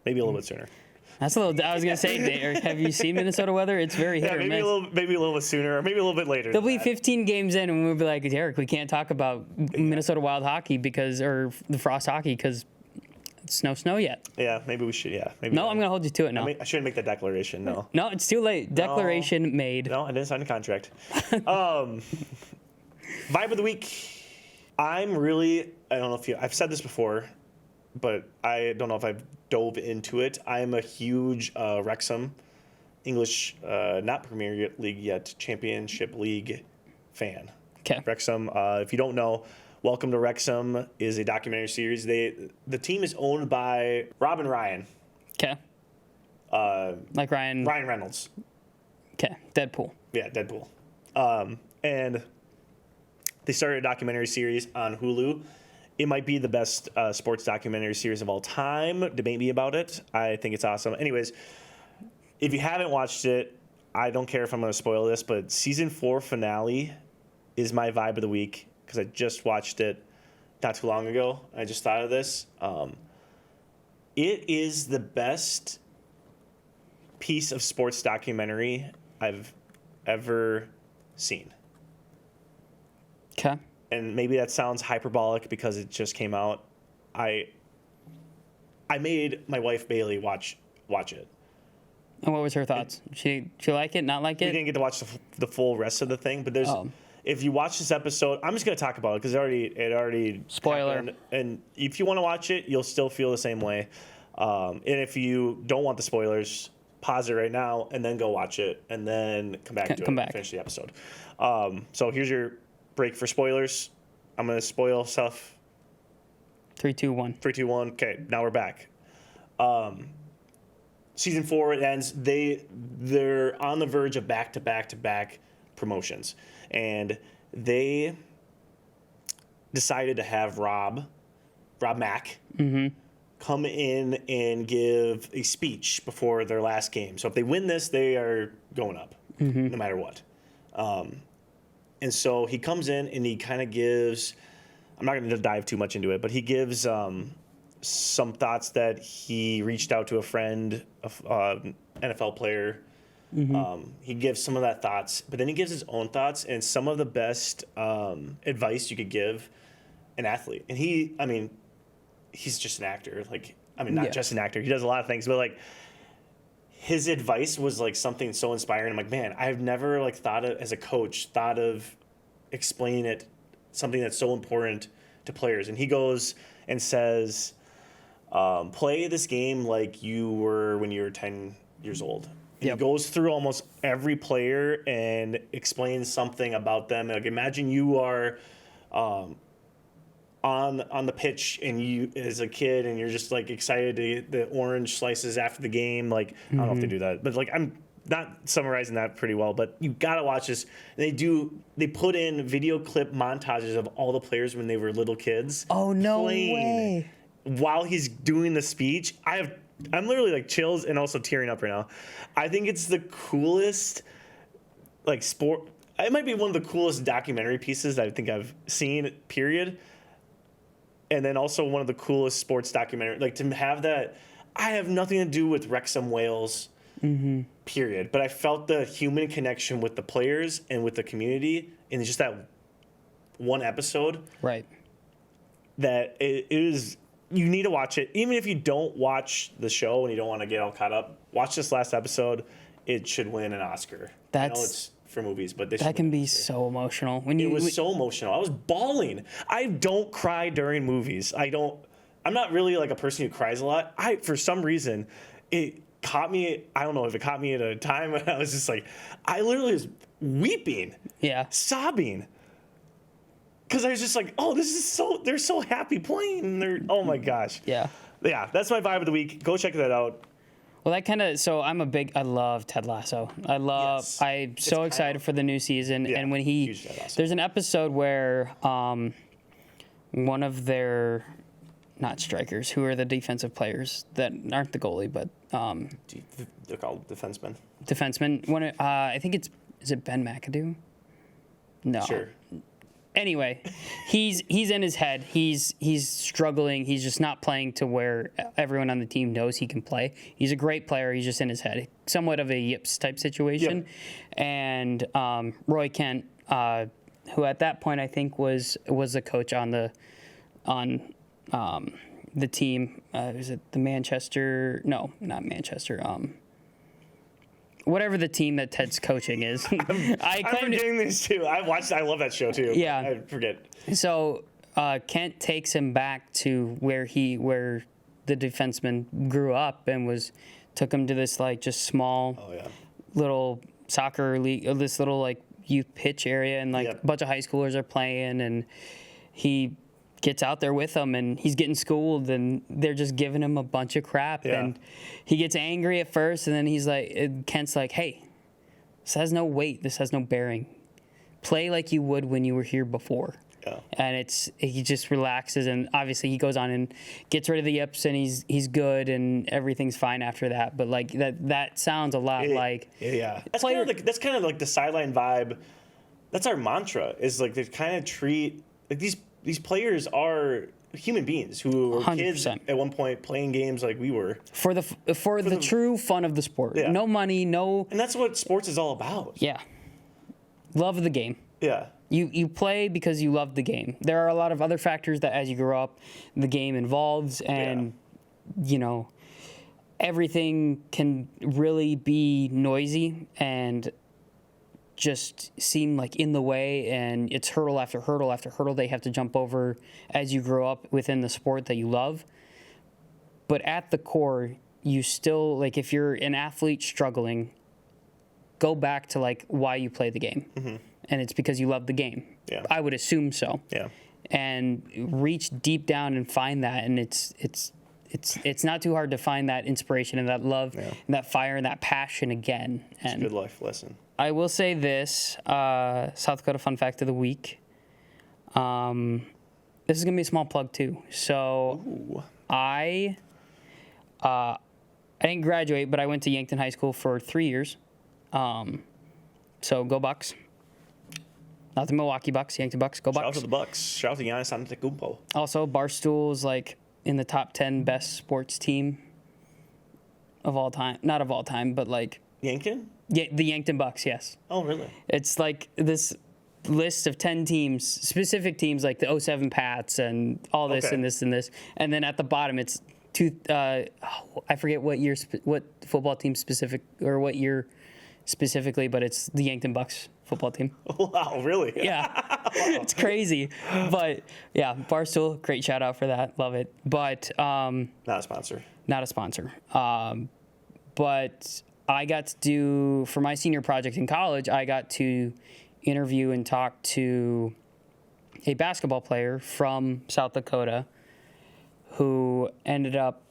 Speaker 1: Maybe a little bit sooner.
Speaker 2: That's a little. I was gonna say, Eric, have you seen Minnesota weather? It's very hit or
Speaker 1: maybe
Speaker 2: miss.
Speaker 1: maybe a little bit sooner, or maybe a little bit later.
Speaker 2: There'll be 15 games in, and we'll be like, Eric, we can't talk about Minnesota Wild hockey or the Frost hockey because it's no snow yet.
Speaker 1: Yeah, maybe we should. Yeah, maybe.
Speaker 2: No, I'm gonna hold you to it now.
Speaker 1: I shouldn't make that declaration. No.
Speaker 2: No, it's too late. Declaration made.
Speaker 1: No, I didn't sign a contract. Vibe of the week. I don't know if I've said this before, but I don't know if I've dove into it. I'm a huge Wrexham, English, not Premier League yet, Championship League fan.
Speaker 2: Okay.
Speaker 1: Wrexham, if you don't know, Welcome to Wrexham is a documentary series. The team is owned by Rob and Ryan.
Speaker 2: Okay. Like Ryan.
Speaker 1: Ryan Reynolds.
Speaker 2: Okay. Deadpool.
Speaker 1: Yeah, Deadpool. And they started a documentary series on Hulu. It might be the best sports documentary series of all time. Debate me about it. I think it's awesome. Anyways, if you haven't watched it, I don't care if I'm going to spoil this, but season 4 finale is my vibe of the week because I just watched it not too long ago. I just thought of this. It is the best piece of sports documentary I've ever seen.
Speaker 2: Okay.
Speaker 1: And maybe that sounds hyperbolic because it just came out. I made my wife Bailey watch it.
Speaker 2: And what was her thoughts? She like it? Not like
Speaker 1: We
Speaker 2: it?
Speaker 1: didn't get to watch the full rest of the thing, but if you watch this episode, I'm just gonna talk about it because it already
Speaker 2: Spoiler.
Speaker 1: happened. And if you want to watch it, you'll still feel the same way. And if you don't want the spoilers, pause it right now and then go watch it and then come back and finish the episode. So here's your break for spoilers. I'm gonna spoil stuff.
Speaker 2: 3, 2, 1.
Speaker 1: 3, 2, 1. Okay, now we're back. Season 4 it ends. They're on the verge of back promotions, and they decided to have Rob Mack come in and give a speech before their last game. So if they win this, they are going up, no matter what. And so he comes in and he kind of gives, I'm not going to dive too much into it, but he gives some thoughts that he reached out to a friend, NFL player. He gives some of that thoughts, but then he gives his own thoughts and some of the best advice you could give an athlete. And he's just an actor. Not just an actor. He does a lot of things, but his advice was something so inspiring. I'm like, man, I've never as a coach thought of explaining it, something that's so important to players. And he goes and says, play this game like you were when you were 10 years old. He goes through almost every player and explains something about them. Imagine you are on the pitch and you as a kid and you're just excited to get the orange slices after the game. I don't know if they do that, but I'm not summarizing that pretty well, but you gotta watch this. And they put in video clip montages of all the players when they were little kids.
Speaker 2: Oh, no way.
Speaker 1: While he's doing the speech. I'm literally chills and also tearing up right now. I think it's the coolest sport. It might be one of the coolest documentary pieces I think I've seen, period. And then also one of the coolest sports documentary, to have that. I have nothing to do with Wrexham Wales, period. But I felt the human connection with the players and with the community in just that one episode.
Speaker 2: Right.
Speaker 1: That it is. You need to watch it. Even if you don't watch the show and you don't want to get all caught up, watch this last episode. It should win an Oscar. I know it's for movies, but that
Speaker 2: can be so emotional.
Speaker 1: It was so emotional. I was bawling. I don't cry during movies. I'm not really a person who cries a lot. For some reason, caught me. I don't know if it caught me at a time when I was just like, I literally was weeping, sobbing. Because I was just like, oh, this is they're so happy playing. Oh my gosh.
Speaker 2: Yeah.
Speaker 1: Yeah, that's my vibe of the week. Go check that out.
Speaker 2: Well, I love Ted Lasso. I'm so excited for the new season.
Speaker 1: Yeah,
Speaker 2: and when there's an episode where one of their, not strikers, who are the defensive players that aren't the goalie, but
Speaker 1: they're called defensemen.
Speaker 2: Defensemen. I think is it Ben McAdoo? No.
Speaker 1: Sure.
Speaker 2: Anyway, he's in his head. He's struggling. He's just not playing to where everyone on the team knows he can play. He's a great player. He's just in his head. Somewhat of a yips type situation. Yep. And Roy Kent, who at that point I think was a coach on the team. Is it the Manchester? No, not Manchester. Whatever the team that Ted's coaching is.
Speaker 1: I'm forgetting these two. I love that show too.
Speaker 2: Yeah.
Speaker 1: I forget.
Speaker 2: So Kent takes him back to where the defenseman grew up and took him to this like just small little soccer league, this little like youth pitch area, and like a bunch of high schoolers are playing, and he gets out there with them, and he's getting schooled, and they're just giving him a bunch of crap, and he gets angry at first, and then Kent's like, hey, this has no weight, this has no bearing. Play like you would when you were here before. Yeah. And he just relaxes, and obviously he goes on and gets rid of the yips, and he's good, and everything's fine after that. But like that sounds a lot like
Speaker 1: that's kind of like the sideline vibe. That's our mantra. Is like they kind of treat like these players are human beings who were 100%. Kids at one point playing games like we were.
Speaker 2: For the true fun of the sport. Yeah. No money, no...
Speaker 1: And that's what sports is all about.
Speaker 2: Yeah. Love of the game.
Speaker 1: Yeah.
Speaker 2: You play because you love the game. There are a lot of other factors that as you grow up, the game involves, and, everything can really be noisy and just seem like in the way, and it's hurdle after hurdle after hurdle they have to jump over as you grow up within the sport that you love. But at the core, you still, like, if you're an athlete struggling, go back to like why you play the game. Mm-hmm. And it's because you love the game. Yeah. I would assume so. Yeah. And reach deep down and find that, and it's not too hard to find that inspiration and that love and that fire and that passion again.
Speaker 1: It's a good life lesson.
Speaker 2: I will say this, South Dakota Fun Fact of the Week. This is going to be a small plug, too. So I didn't graduate, but I went to Yankton High School for 3 years. So go Bucks. Not the Milwaukee Bucks, Yankton Bucks. Go Bucks.
Speaker 1: Shout out to the Bucks. Shout out to Giannis Antetokounmpo.
Speaker 2: Also, Barstool's like in the top 10 best sports team of all time. Not of all time, but like...
Speaker 1: Yankton?
Speaker 2: Yeah, the Yankton Bucks, yes.
Speaker 1: Oh, really?
Speaker 2: It's like this list of 10 teams, specific teams like the 07 Pats and all this and this and this. And then at the bottom, it's I forget what year, what football team specific, or what year specifically, but it's the Yankton Bucks football team.
Speaker 1: Wow, really?
Speaker 2: Yeah. Wow. It's crazy. But yeah, Barstool, great shout out for that. Love it. But
Speaker 1: not a sponsor.
Speaker 2: Not a sponsor. But I got to do, for my senior project in college, I got to interview and talk to a basketball player from South Dakota who ended up,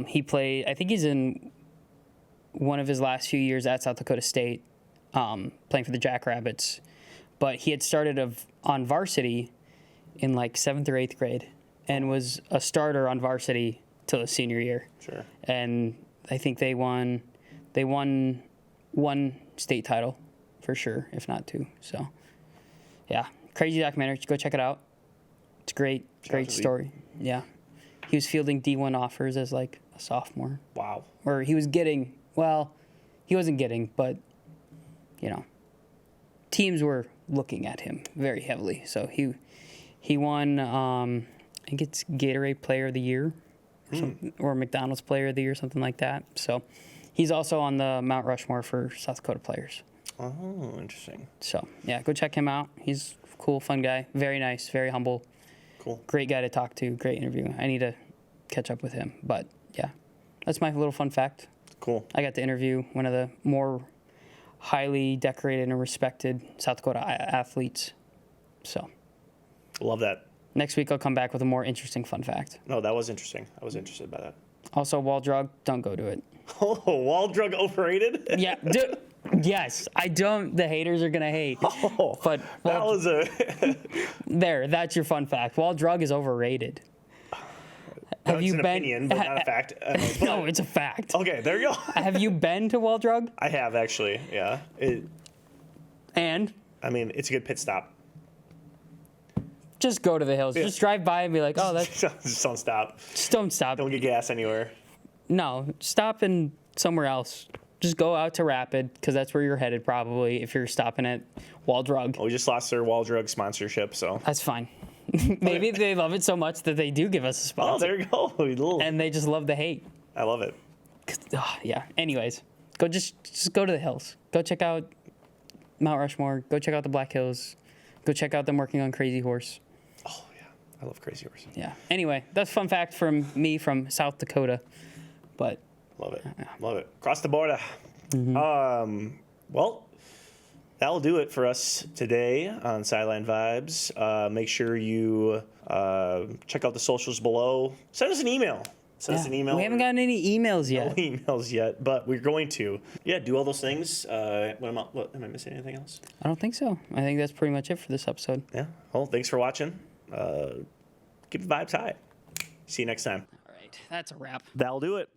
Speaker 2: he played, I think he's in one of his last few years at South Dakota State, playing for the Jackrabbits. But he had started on varsity in like 7th or 8th grade and was a starter on varsity till his senior year.
Speaker 1: Sure.
Speaker 2: And I think they won one state title for sure, if not two. So, yeah, crazy documentary. Go check it out. It's great story. Yeah. He was fielding D1 offers as like a sophomore.
Speaker 1: Wow.
Speaker 2: Or he was getting, well, he wasn't getting, but, teams were looking at him very heavily. So he won, I think it's Gatorade Player of the Year or McDonald's Player of the Year, something like that. So he's also on the Mount Rushmore for South Dakota players.
Speaker 1: Oh, interesting.
Speaker 2: So, yeah, go check him out. He's a cool, fun guy. Very nice, very humble.
Speaker 1: Cool.
Speaker 2: Great guy to talk to. Great interview. I need to catch up with him. But, yeah, that's my little fun fact.
Speaker 1: Cool.
Speaker 2: I got to interview one of the more highly decorated and respected South Dakota athletes. So
Speaker 1: Love that.
Speaker 2: next week I'll come back with a more interesting fun fact.
Speaker 1: No, that was interesting. I was interested by that.
Speaker 2: Also, wall drug, don't go to it.
Speaker 1: Oh, wall drug overrated?
Speaker 2: Yeah, yes, I don't. The haters are gonna hate.
Speaker 1: Oh,
Speaker 2: But
Speaker 1: that was a.
Speaker 2: that's your fun fact. Wall drug is overrated.
Speaker 1: Have you an opinion, but not a fact.
Speaker 2: No, it's a fact.
Speaker 1: Okay, there you go.
Speaker 2: Have you been to Wall Drug?
Speaker 1: I have actually. Yeah.
Speaker 2: And
Speaker 1: I mean, it's a good pit stop.
Speaker 2: just go to the hills.
Speaker 1: Yeah.
Speaker 2: Just drive by and be like, oh, that's.
Speaker 1: Just don't stop.
Speaker 2: Just don't stop.
Speaker 1: Don't get gas anywhere.
Speaker 2: No, stop in somewhere else. Just go out to Rapid because that's where you're headed probably if you're stopping at Wall Drug.
Speaker 1: Oh, we just lost their wall drug sponsorship, so.
Speaker 2: That's fine. Maybe they love it so much that they do give us a sponsor.
Speaker 1: Oh, there you go.
Speaker 2: And they just love the hate.
Speaker 1: I love it.
Speaker 2: Yeah. Anyways, go just go to the hills. Go check out Mount Rushmore. Go check out the Black Hills. Go check out them working on Crazy Horse.
Speaker 1: Oh yeah, I love Crazy Horse.
Speaker 2: Yeah. Anyway, that's a fun fact from me from South Dakota. But
Speaker 1: Love it. Love it. Across the border. Well, that'll do it for us today on Sideline Vibes. Make sure you check out the socials below. Send us an email. Send us an email.
Speaker 2: We haven't gotten any emails yet.
Speaker 1: No emails yet, but we're going to. Yeah, do all those things. Am I missing anything else?
Speaker 2: I don't think so. I think that's pretty much it for this episode.
Speaker 1: Yeah. Well, thanks for watching. Keep the vibes high. See you next time.
Speaker 2: All right. That's a wrap.
Speaker 1: That'll do it.